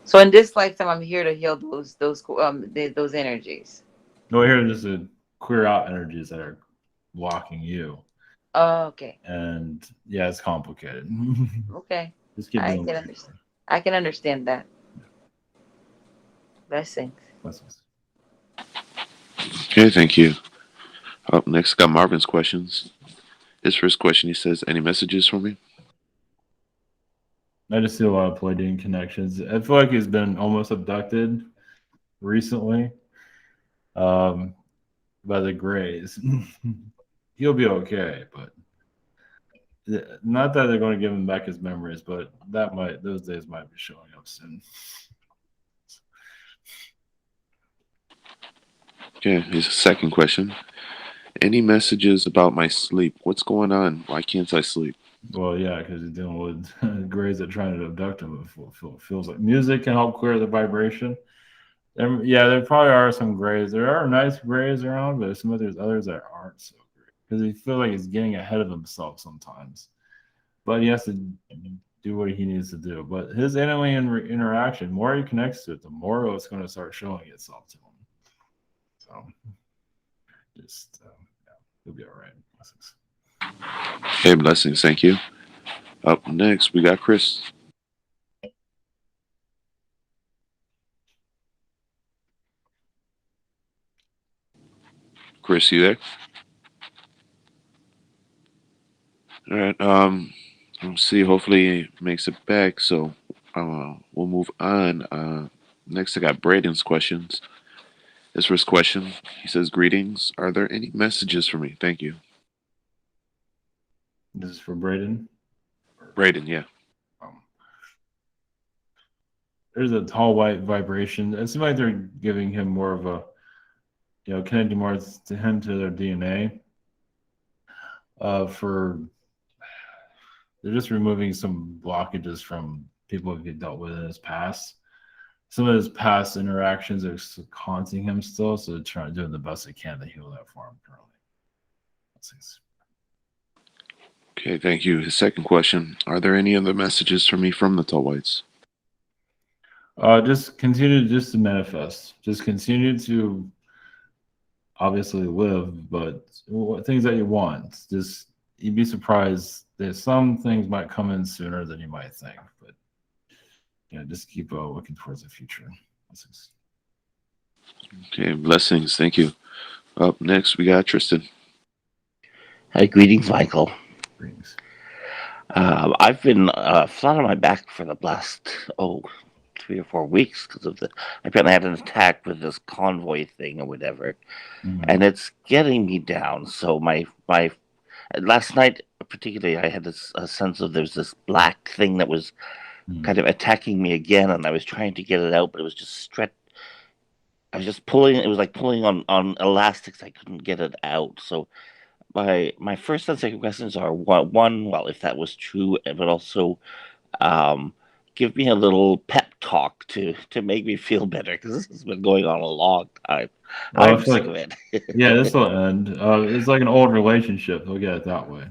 So in this lifetime, I'm here to heal those energies. No, we're here just to clear out energies that are blocking you. Oh, okay. And yeah, it's complicated. Okay. Just keep doing I can understand that. Blessings. Okay, thank you. Up next, got Marvin's questions. His first question, he says, "Any messages for me?" I just see a lot of Pleiadian connections. I feel like he's been almost abducted recently by the Greys. He'll be okay, but not that they're going to give him back his memories, but those days might be showing up soon. Okay, his second question. Any messages about my sleep? What's going on? Why can't I sleep? Well, yeah, because he's dealing with Greys that are trying to abduct him. It feels like music can help clear the vibration. There probably are some Greys. There are nice Greys around, but there's others that aren't so great because he feels like he's getting ahead of himself sometimes. But he has to do what he needs to do. But his alien interaction, the more he connects to it, the more it's going to start showing itself to him. So, just he'll be all right. Okay, blessings. Thank you. Up next, we got Chris. Chris, you there? All right. Let's see. Hopefully, he makes it back. So, we'll move on. Next, I got Braden's questions. His first question. He says, "Greetings. Are there any messages for me? Thank you." This is for Braden. Braden, yeah. There's a tall white vibration. It seems like they're giving him more of a, connecting more to him to their DNA. They're just removing some blockages from people who have dealt with in his past. Some of his past interactions are haunting him still, so they're trying to do the best they can to heal that for him currently. Okay, thank you. His second question. Are there any other messages for me from the tall whites? Just continue to manifest. Just continue to obviously live, but things that you want. Just you'd be surprised that some things might come in sooner than you might think. But just keep looking towards the future. Blessings. Okay, blessings. Thank you. Up next, we got Tristan. Hey, greetings, Michael. Greetings. I've been flat on my back for the last 3 or 4 weeks because of apparently I had an attack with this convoy thing or whatever, and it's getting me down. So my last night particularly, I had a sense of there's this black thing that was kind of attacking me again, and I was trying to get it out, but it was just I was just pulling. It was like pulling on elastics. I couldn't get it out. So my first and second questions are one, well, if that was true, but also give me a little pep talk to make me feel better, because this has been going on a long time. I'm sick of it. Yeah, this will end. It's like an old relationship. Look at it that way.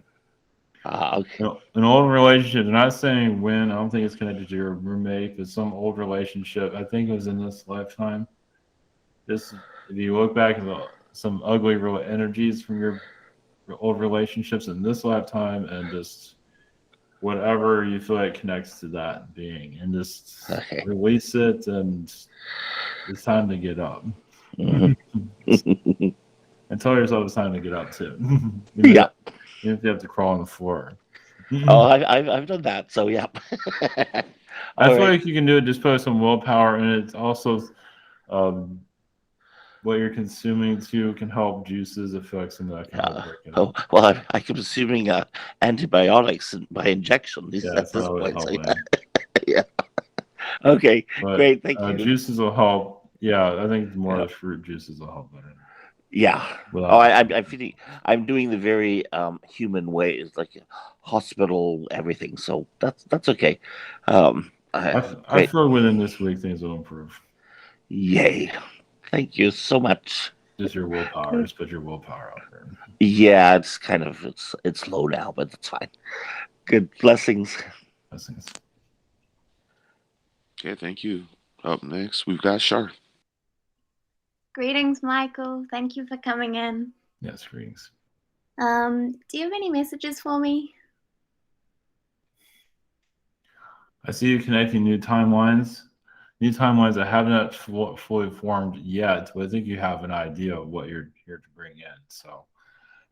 Okay. An old relationship. They're not saying when. I don't think it's connected to your roommate, but some old relationship. I think it was in this lifetime. If you look back at some ugly real energies from your old relationships in this lifetime, and just whatever you feel like connects to that being, and just release it, and it's time to get up. And tell yourself it's time to get up too. Yeah. Even if you have to crawl on the floor. Oh, I've done that. So yeah. I feel like you can do it. Just put some willpower, and it's also what you're consuming too can help juices effects and that kind of break it up. Well, I'm consuming antibiotics by injection at this point. So, yeah. Okay, great. Thank you. Juices will help. Yeah, I think more of the fruit juices will help better. Yeah. I'm feeling. I'm doing the very human way. It's like a hospital everything. So that's okay. I feel within this week things will improve. Yay! Thank you so much. Just your willpower. Just put your willpower out there. Yeah, it's kind of it's low now, but it's fine. Good blessings. Blessings. Okay, thank you. Up next, we've got Shar. Greetings, Michael. Thank you for coming in. Yes, greetings. Do you have any messages for me? I see you connecting new timelines that have not fully formed yet, but I think you have an idea of what you're here to bring in. So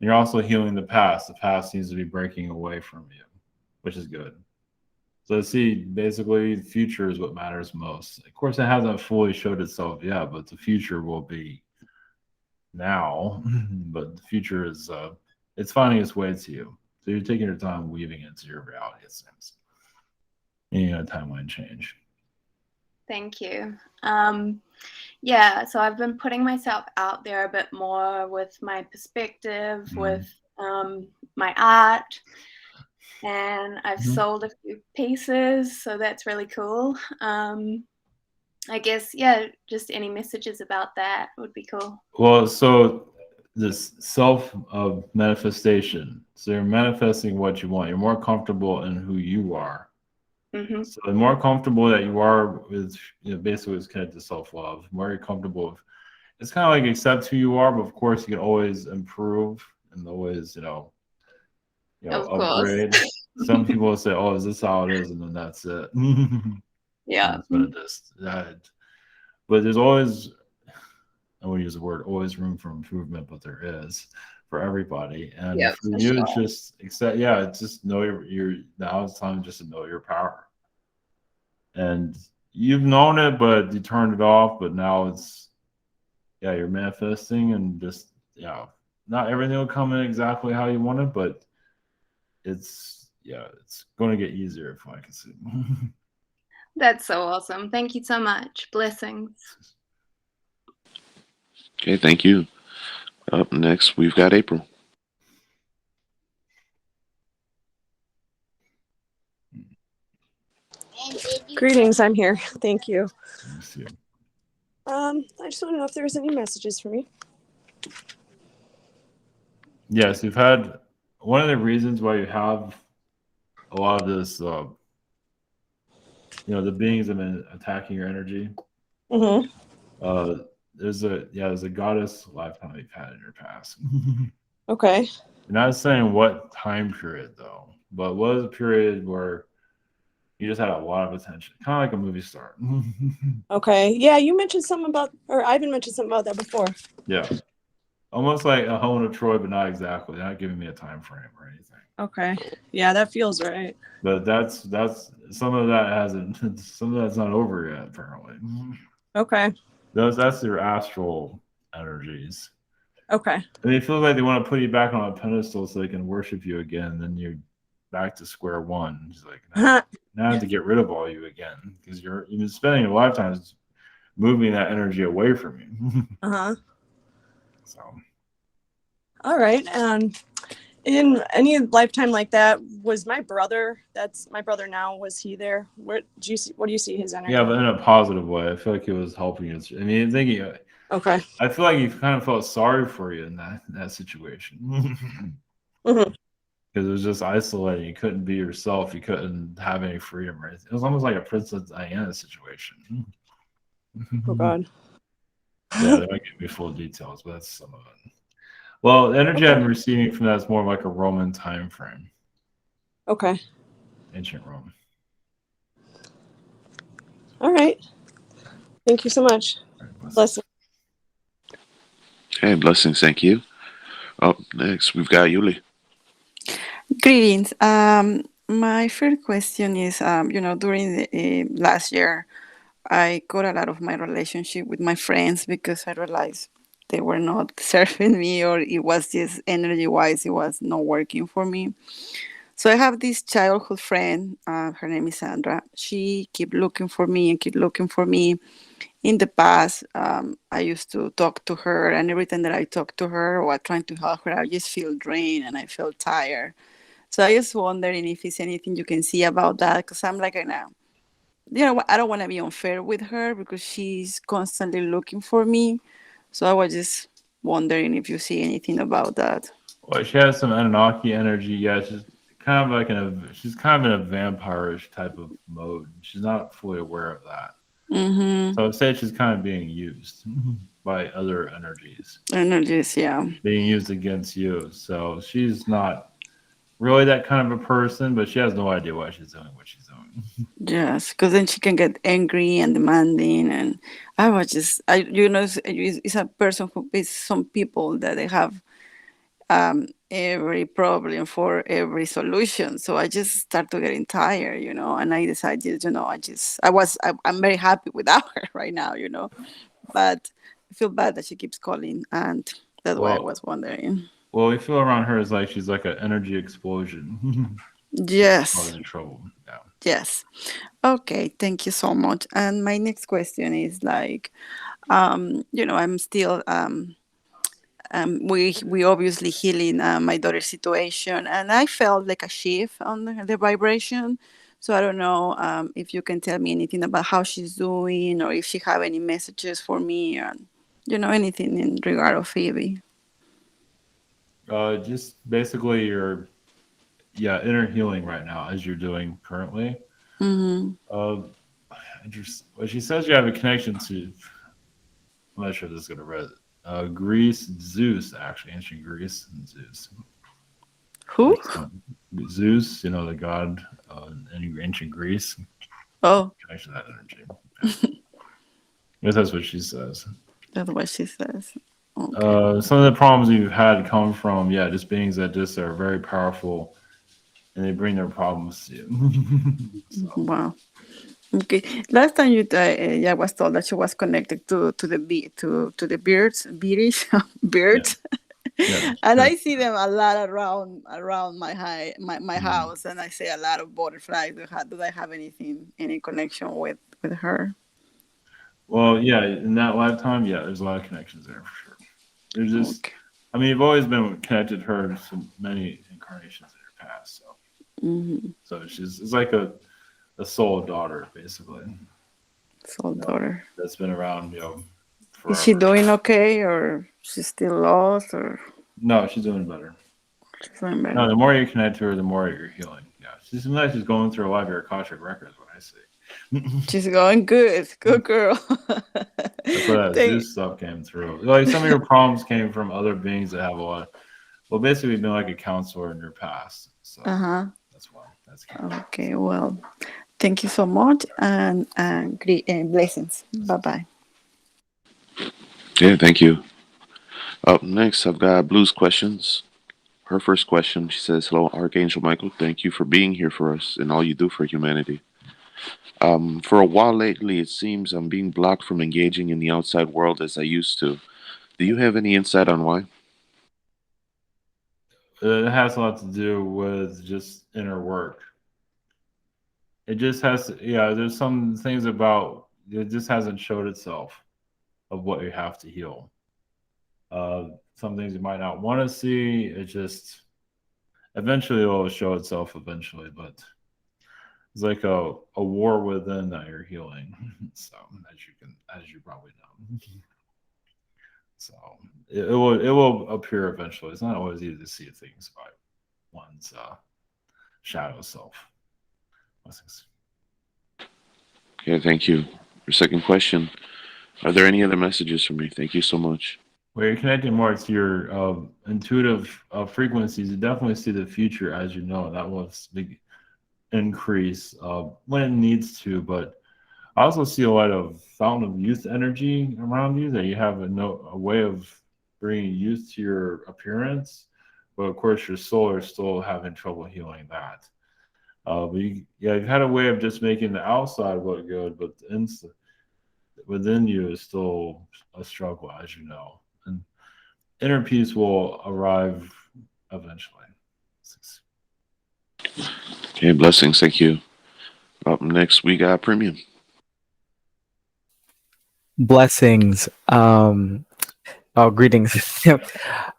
you're also healing the past. The past seems to be breaking away from you, which is good. So see, basically, the future is what matters most. Of course, it hasn't fully showed itself yet, but the future will be now. But the future is, it's finding its way to you. So you're taking your time weaving it into your reality, it seems. And you got a timeline change. Thank you. Yeah, so I've been putting myself out there a bit more with my perspective, with my art, and I've sold a few pieces, so that's really cool. I guess, yeah, just any messages about that would be cool. Well, so this self manifestation. So you're manifesting what you want. You're more comfortable in who you are. So the more comfortable that you are with, basically it's connected to self-love. The more you're comfortable with, it's kind of like accept who you are, but of course you can always improve and always, upgrade. some people will say, "Oh, is this how it is?" and then that's it. Yeah. But there's always, I won't use the word always, room for improvement, but there is for everybody. And Yep, for for you, sure. it's just accept. Yeah, it's just know your. Now it's time just to know your power. And you've known it, but you turned it off. But now it's, yeah, you're manifesting, and just, yeah, not everything will come in exactly how you want it, but it's going to get easier, if I can see. That's so awesome. Thank you so much. Blessings. Okay, thank you. Up next, we've got April. Greetings, I'm here. Thank you. Thanks, you. I just want to know if there's any messages for me. Yes, you've had one of the reasons why you have a lot of this, the beings have been attacking your energy. Mm-hmm. There's a goddess lifetime you've had in your past. Okay. You're not saying what time period though, but was a period where you just had a lot of attention, kind of like a movie star. Okay. Yeah, you mentioned something about, or Ivan mentioned something about that before. Yeah, almost like a Helen of Troy, but not exactly. They're not giving me a time frame or anything. Okay. Yeah, that feels right. But that's some of that hasn't. Some of that's not over yet, apparently. Okay. That's your astral energies. Okay. And it feels like they want to put you back on a pedestal so they can worship you again. Then you're back to square one. It's like, now I have to get rid of all you again, because you've been spending your lifetimes moving that energy away from you. Uh-huh. So. All right. And in any lifetime like that, was my brother, that's my brother now, was he there? What do you see his energy? Yeah, but in a positive way. I feel like it was helping you. I mean, okay. I feel like you kind of felt sorry for you in that situation. Mm-hmm. Because it was just isolating. You couldn't be yourself. You couldn't have any freedom. Right? It was almost like a Princess Diana situation. Oh God. Yeah, they might give me full details, but that's some of it. Well, the energy I'm receiving from that is more like a Roman time frame. Okay. Ancient Rome. All right. Thank you so much. Blessings. Okay, blessings. Thank you. Up next, we've got Yuli. Greetings. My first question is, during the last year, I cut a lot of my relationship with my friends because I realized they were not serving me, or it was just energy-wise, it was not working for me. So I have this childhood friend. Her name is Sandra. She keep looking for me and keep looking for me. In the past, I used to talk to her, and every time that I talk to her or trying to help her, I just feel drained and I feel tired. So I just wondering if it's anything you can see about that, because I'm like, I don't want to be unfair with her because she's constantly looking for me. So I was just wondering if you see anything about that. Well, she has some Anunnaki energy. Yeah, she's kind of like she's kind of in a vampire-ish type of mode. She's not fully aware of that. Mm-hmm. So I would say she's kind of being used by other energies. Energies, yeah. Being used against you. So she's not really that kind of a person, but she has no idea why she's doing what she's doing. Yes, because then she can get angry and demanding, and I was just, it's a person who is some people that they have every problem for every solution. So I just start to getting tired, and I decided, I'm very happy without her right now, but I feel bad that she keeps calling, and that's why I was wondering. Well, we feel around her is like she's like an energy explosion. Yes. Causing trouble. Yeah. Yes. Okay. Thank you so much. And my next question is like, I'm still, we obviously healing my daughter's situation, and I felt like a shift on the vibration. So I don't know if you can tell me anything about how she's doing, or if she have any messages for me, or anything in regard of Phoebe. Just basically your inner healing right now, as you're doing currently. Mm-hmm. Well, she says you have a connection to, I'm not sure this is going to read Greece, Zeus, actually, ancient Greece and Zeus. Who? Zeus, the god in ancient Greece. Oh, Connection to that energy. Yeah. Yes, that's what she says. that's what she says. Okay. Some of the problems you've had come from, just beings that just are very powerful, and they bring their problems to you. Wow. Okay. Last time I was told that she was connected to the birds, bearish birds, Yeah. and I see them a lot around my house, and I see a lot of butterflies. Do I have any connection with her? Well, in that lifetime, there's a lot of connections there for sure. There's just, you've always been connected to her to many incarnations in your past, so. So it's like a soul daughter, basically. Soul daughter. That's been around, forever. Is she doing okay, or she's still lost, or? No, she's doing better. She's doing better. No, the more you connect to her, the more you're healing. Yeah, she's nice. She's going through a lot of your Akashic records. What I see. She's going good. Good girl. That's where that Zeus stuff came through. Like some of your problems came from other beings that have a lot. Well, basically, you've been like a counselor in your past. So that's why. Okay. Well, thank you so much, and blessings. Bye bye. Yeah, thank you. Up next, I've got Blue's questions. Her first question, she says, "Hello, Archangel Michael. Thank you for being here for us and all you do for humanity. For a while lately, it seems I'm being blocked from engaging in the outside world as I used to. Do you have any insight on why?" It has a lot to do with just inner work. It just has, there's some things about it just hasn't showed itself of what you have to heal. Some things you might not want to see. It just eventually it will show itself eventually, but it's like a war within that you're healing. So as you probably know. So it will appear eventually. It's not always easy to see things by one's shadow self. Okay, thank you. Your second question, are there any other messages for me? Thank you so much. Where you're connecting more to your intuitive frequencies, you definitely see the future as you know. That will increase when it needs to, but I also see a lot of fountain of youth energy around you, that you have a way of bringing youth to your appearance, but of course your soul is still having trouble healing that. But you've had a way of just making the outside look good, but within you is still a struggle, as you know. And inner peace will arrive eventually. Okay, blessings. Thank you. Up next, we got Premium. Blessings. Greetings.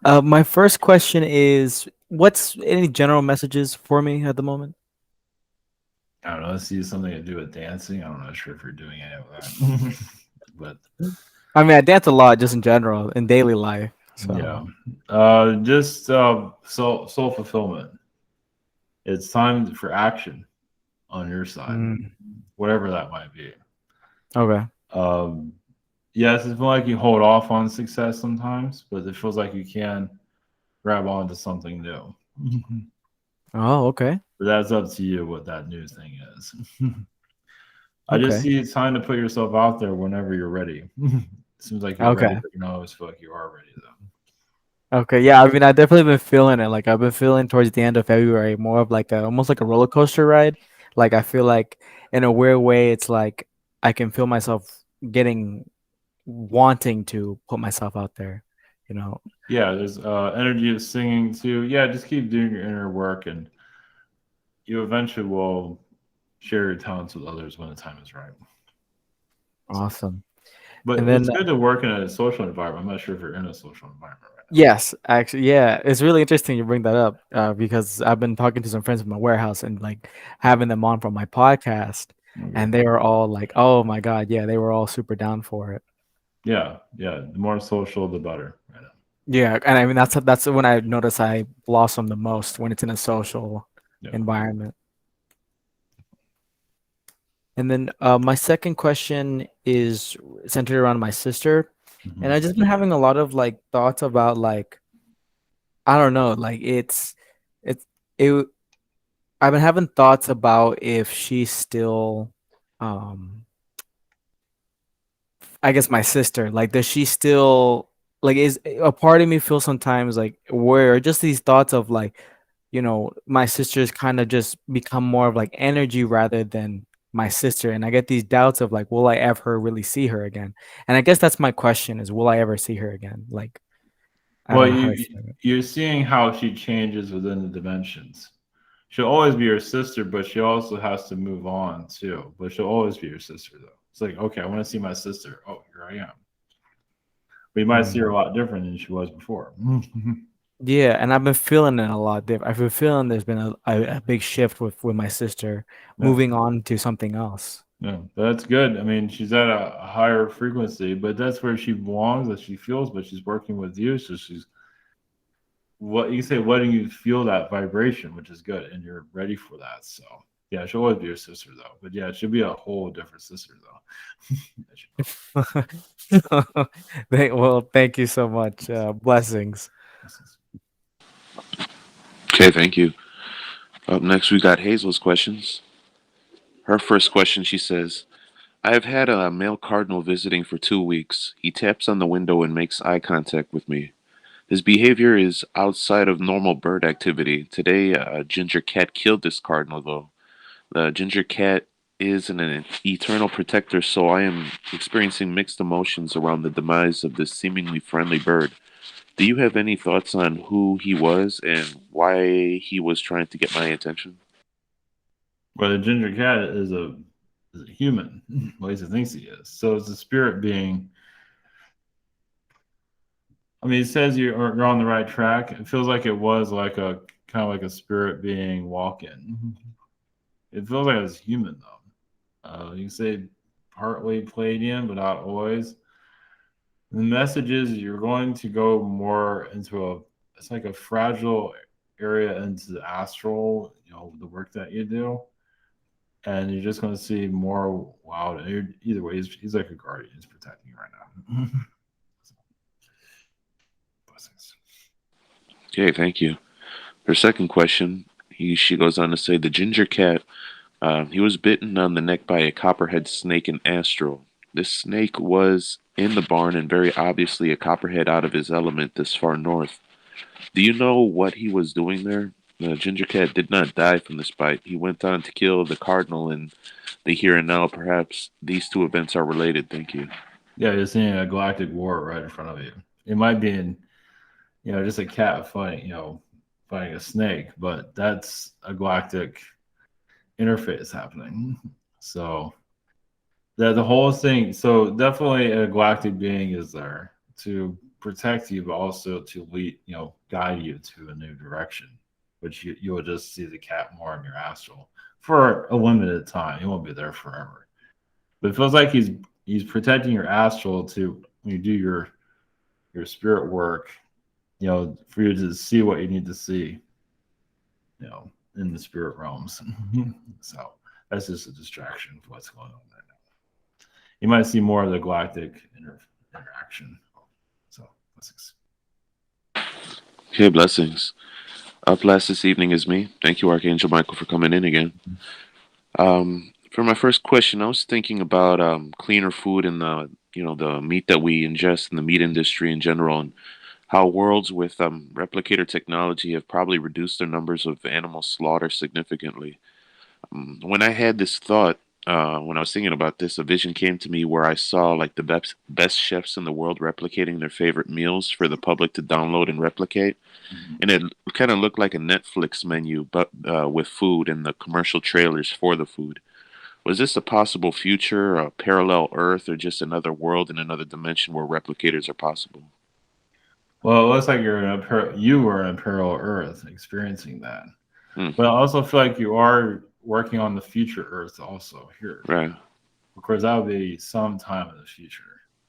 My first question is, what's any general messages for me at the moment? I don't know. Let's see, something to do with dancing. I'm not sure if you're doing any of that. But I mean, I dance a lot just in general in daily life. So. Yeah. Just soul fulfillment. It's time for action on your side, whatever that might be. Okay. Yes, it's like you hold off on success sometimes, but it feels like you can grab onto something new. Oh, okay. But that's up to you what that new thing is. I just see it's time to put yourself out there whenever you're ready. It seems like you're ready, but you don't always feel like you are ready though. Okay, yeah, I mean, I've definitely been feeling it. Like I've been feeling towards the end of February more of like almost like a roller coaster ride. Like I feel like in a weird way, it's like I can feel myself wanting to put myself out there, you know. Yeah, there's energy of singing too. Yeah, just keep doing your inner work, and you eventually will share your talents with others when the time is right. Awesome. But and then, it's good to work in a social environment. I'm not sure if you're in a social environment right now. Yes, actually, yeah, it's really interesting you bring that up because I've been talking to some friends in my warehouse and like having them on from my podcast, and they were all like, "Oh my God, yeah!" They were all super down for it. Yeah. The more social, the better. Right now. Yeah, and I mean that's when I notice I blossom the most, when it's in a social environment. And then my second question is centered around my sister, and I've just been having a lot of like thoughts about like, I don't know, like it I've been having thoughts about if she's still, um, I guess my sister. Like, does she still like? Is a part of me feels sometimes like where just these thoughts of like, my sister's kind of just become more of like energy rather than my sister, and I get these doubts of like, will I ever really see her again? And I guess that's my question: is will I ever see her again? Like, I don't Well, know how to explain it. you're seeing how she changes within the dimensions. She'll always be your sister, but she also has to move on too. But she'll always be your sister, though. It's like, okay, I want to see my sister. Oh, here I am. But you might see her a lot different than she was before. Yeah, and I've been feeling it a lot different. I've been feeling there's been a big shift with my sister Yeah. moving on to something else. Yeah, that's good. I mean, she's at a higher frequency, but that's where she belongs, that she feels. But she's working with you, so she's what you can say, letting you feel that vibration, which is good, and you're ready for that. So yeah, she'll always be your sister though. But yeah, she'll be a whole different sister though. Well, thank you so much. Blessings. Okay, thank you. Up next, we got Hazel's questions. Her first question, she says, I have had a male cardinal visiting for 2 weeks. He taps on the window and makes eye contact with me. His behavior is outside of normal bird activity. Today, a ginger cat killed this cardinal, though. The ginger cat is an eternal protector, so I am experiencing mixed emotions around the demise of this seemingly friendly bird. Do you have any thoughts on who he was and why he was trying to get my attention? Well, the ginger cat is a human. At least it thinks he is. So it's a spirit being. I mean, it says you're on the right track. It feels like it was like a kind of like a spirit being walking. It feels like it was human though. You can say partly Palladian, but not always. The message is you're going to go more into it's like a fragile area into the astral, the work that you do. And you're just going to see more wild. Either way, he's like a guardian. He's protecting you right now. Blessings. Okay, thank you. Her second question, she goes on to say, the ginger cat, he was bitten on the neck by a copperhead snake in Astral. This snake was in the barn and very obviously a copperhead out of his element this far north. Do you know what he was doing there? The ginger cat did not die from this bite. He went on to kill the cardinal in the here and now. Perhaps these two events are related. Thank you. Yeah, you're seeing a galactic war right in front of you. It might be just a cat fighting a snake, but that's a galactic interface happening. So the whole thing. So definitely a galactic being is there to protect you, but also to lead, guide you to a new direction. Which you will just see the cat more in your astral for a limited time. He won't be there forever. But it feels like he's protecting your astral to when you do your spirit work, for you to see what you need to see, in the spirit realms. So that's just a distraction for what's going on right now. You might see more of the galactic interaction. So blessings. Okay, blessings. Up last this evening is me. Thank you, Archangel Michael, for coming in again. For my first question, I was thinking about cleaner food and the meat that we ingest in the meat industry in general, and how worlds with replicator technology have probably reduced their numbers of animal slaughter significantly. When I had this thought, when I was thinking about this, a vision came to me where I saw like the best chefs in the world replicating their favorite meals for the public to download and replicate. And it kind of looked like a Netflix menu, but with food and the commercial trailers for the food. Was this a possible future, a parallel Earth, or just another world in another dimension where replicators are possible? Well, it looks like you were in a parallel Earth experiencing that. But I also feel like you are working on the future Earth also here. Right. Of course, that would be some time in the future.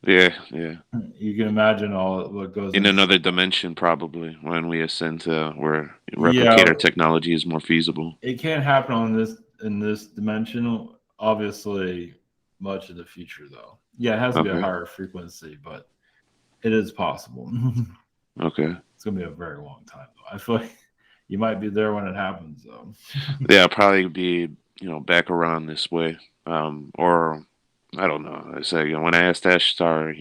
Yeah, yeah. You can imagine all what goes In into another dimension, probably, when we ascend to where replicator technology is more feasible. It can't happen in this dimension. Obviously, much in the future, though. Yeah, it has to be a higher frequency, but it is possible. Okay. It's gonna be a very long time, though. I feel like you might be there when it happens, though. Yeah, I'll probably be, back around this way. Or I don't know. I say, when I asked Ashtar,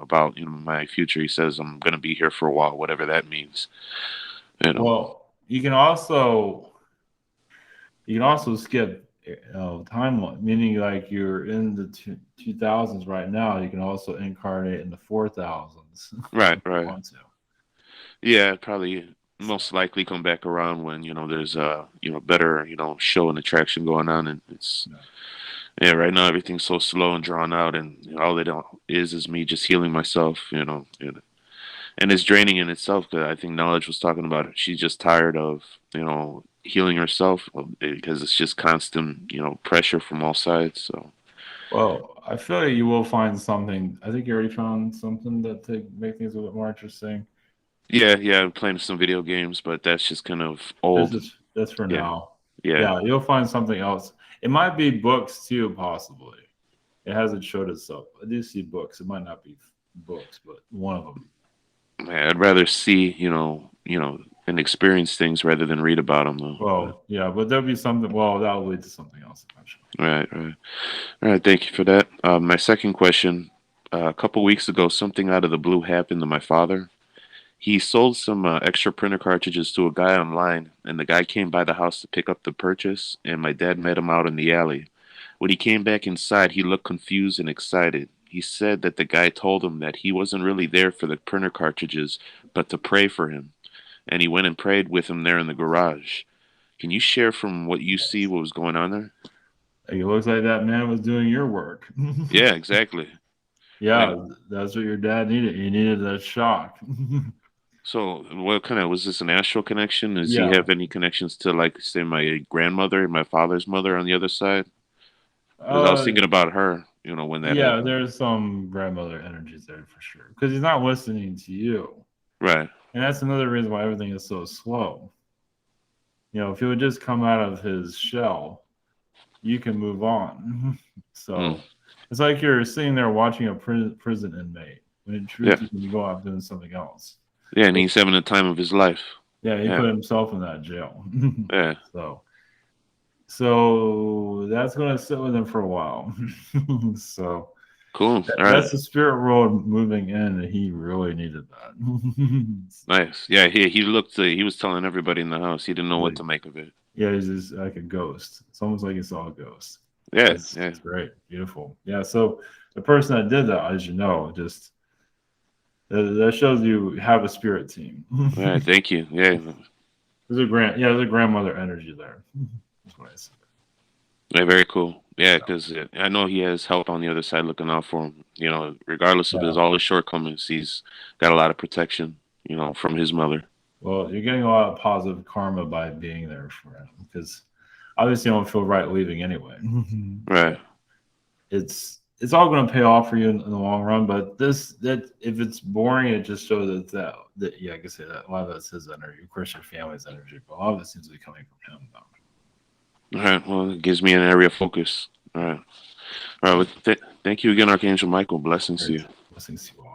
about, my future, he says I'm gonna be here for a while, whatever that means. Well, you can also skip timeline, meaning like you're in the 2000s right now. You can also incarnate in the 4000s. Right, if you right. want to. Yeah, I'd probably most likely come back around when, there's a, better, show and attraction going on, and it's right now everything's so slow and drawn out, and all it is me just healing myself, and it's draining in itself. Because I think Knowledge was talking about it. She's just tired of healing herself because it's just constant pressure from all sides. So Well, I feel like you will find something. I think you already found something to make things a bit more interesting. yeah, I'm playing some video games, but that's just kind of old. That's for Yeah. now. Yeah. Yeah, you'll find something else. It might be books too, possibly. It hasn't showed itself. I do see books. It might not be books, but one of them. I'd rather see, and experience things rather than read about them, though. Well, yeah, but there'll be something. Well, that'll lead to something else eventually. Right. All right. Thank you for that. My second question: a couple weeks ago, something out of the blue happened to my father. He sold some extra printer cartridges to a guy online, and the guy came by the house to pick up the purchase, and my dad met him out in the alley. When he came back inside, he looked confused and excited. He said that the guy told him that he wasn't really there for the printer cartridges, but to pray for him. And he went and prayed with him there in the garage. Can you share from what you see what was going on there? It looks like that man was doing your work. Yeah, exactly. Yeah, that's what your dad needed. He needed that shock. So, what kind of was this an astral connection? Does he Yeah. have any connections to, like, say, my grandmother and my father's mother on the other side? 'Cause I was thinking about her, when that Yeah, happened. there's some grandmother energies there for sure. Because he's not listening to you. Right. And that's another reason why everything is so slow. If he would just come out of his shell, you can move on. So it's like you're sitting there watching a prison inmate. When in truth, you can go out doing something else. Yeah, and he's having the time of his life. Yeah, he Yeah. put himself in that jail. Yeah. So that's going to sit with him for a while. So Cool. All that's right. the spirit world moving in, and he really needed that. Nice. Yeah, he looked. He was telling everybody in the house. He didn't know what to make of it. Yeah, he's just like a ghost. It's almost like he saw a ghost. Yeah, It's great, beautiful. Yeah, so the person that did that, as you know, just that shows you have a spirit team. All right. Thank you. Yeah. There's a grandmother energy there. That's what I said. Yeah, very cool. Yeah, because I know he has help on the other side looking out for him. Regardless of all his shortcomings, he's got a lot of protection. From his mother. Well, you're getting a lot of positive karma by being there for him, because obviously you don't feel right leaving anyway. Right. It's all going to pay off for you in the long run, but that if it's boring, it just shows that I can say that a lot of that's his energy. Of course, your family's energy, but a lot of it seems to be coming from him, though. All right. Well, it gives me an area of focus. All right. All right. Well, thank you again, Archangel Michael. Blessings to you. Blessings to you all.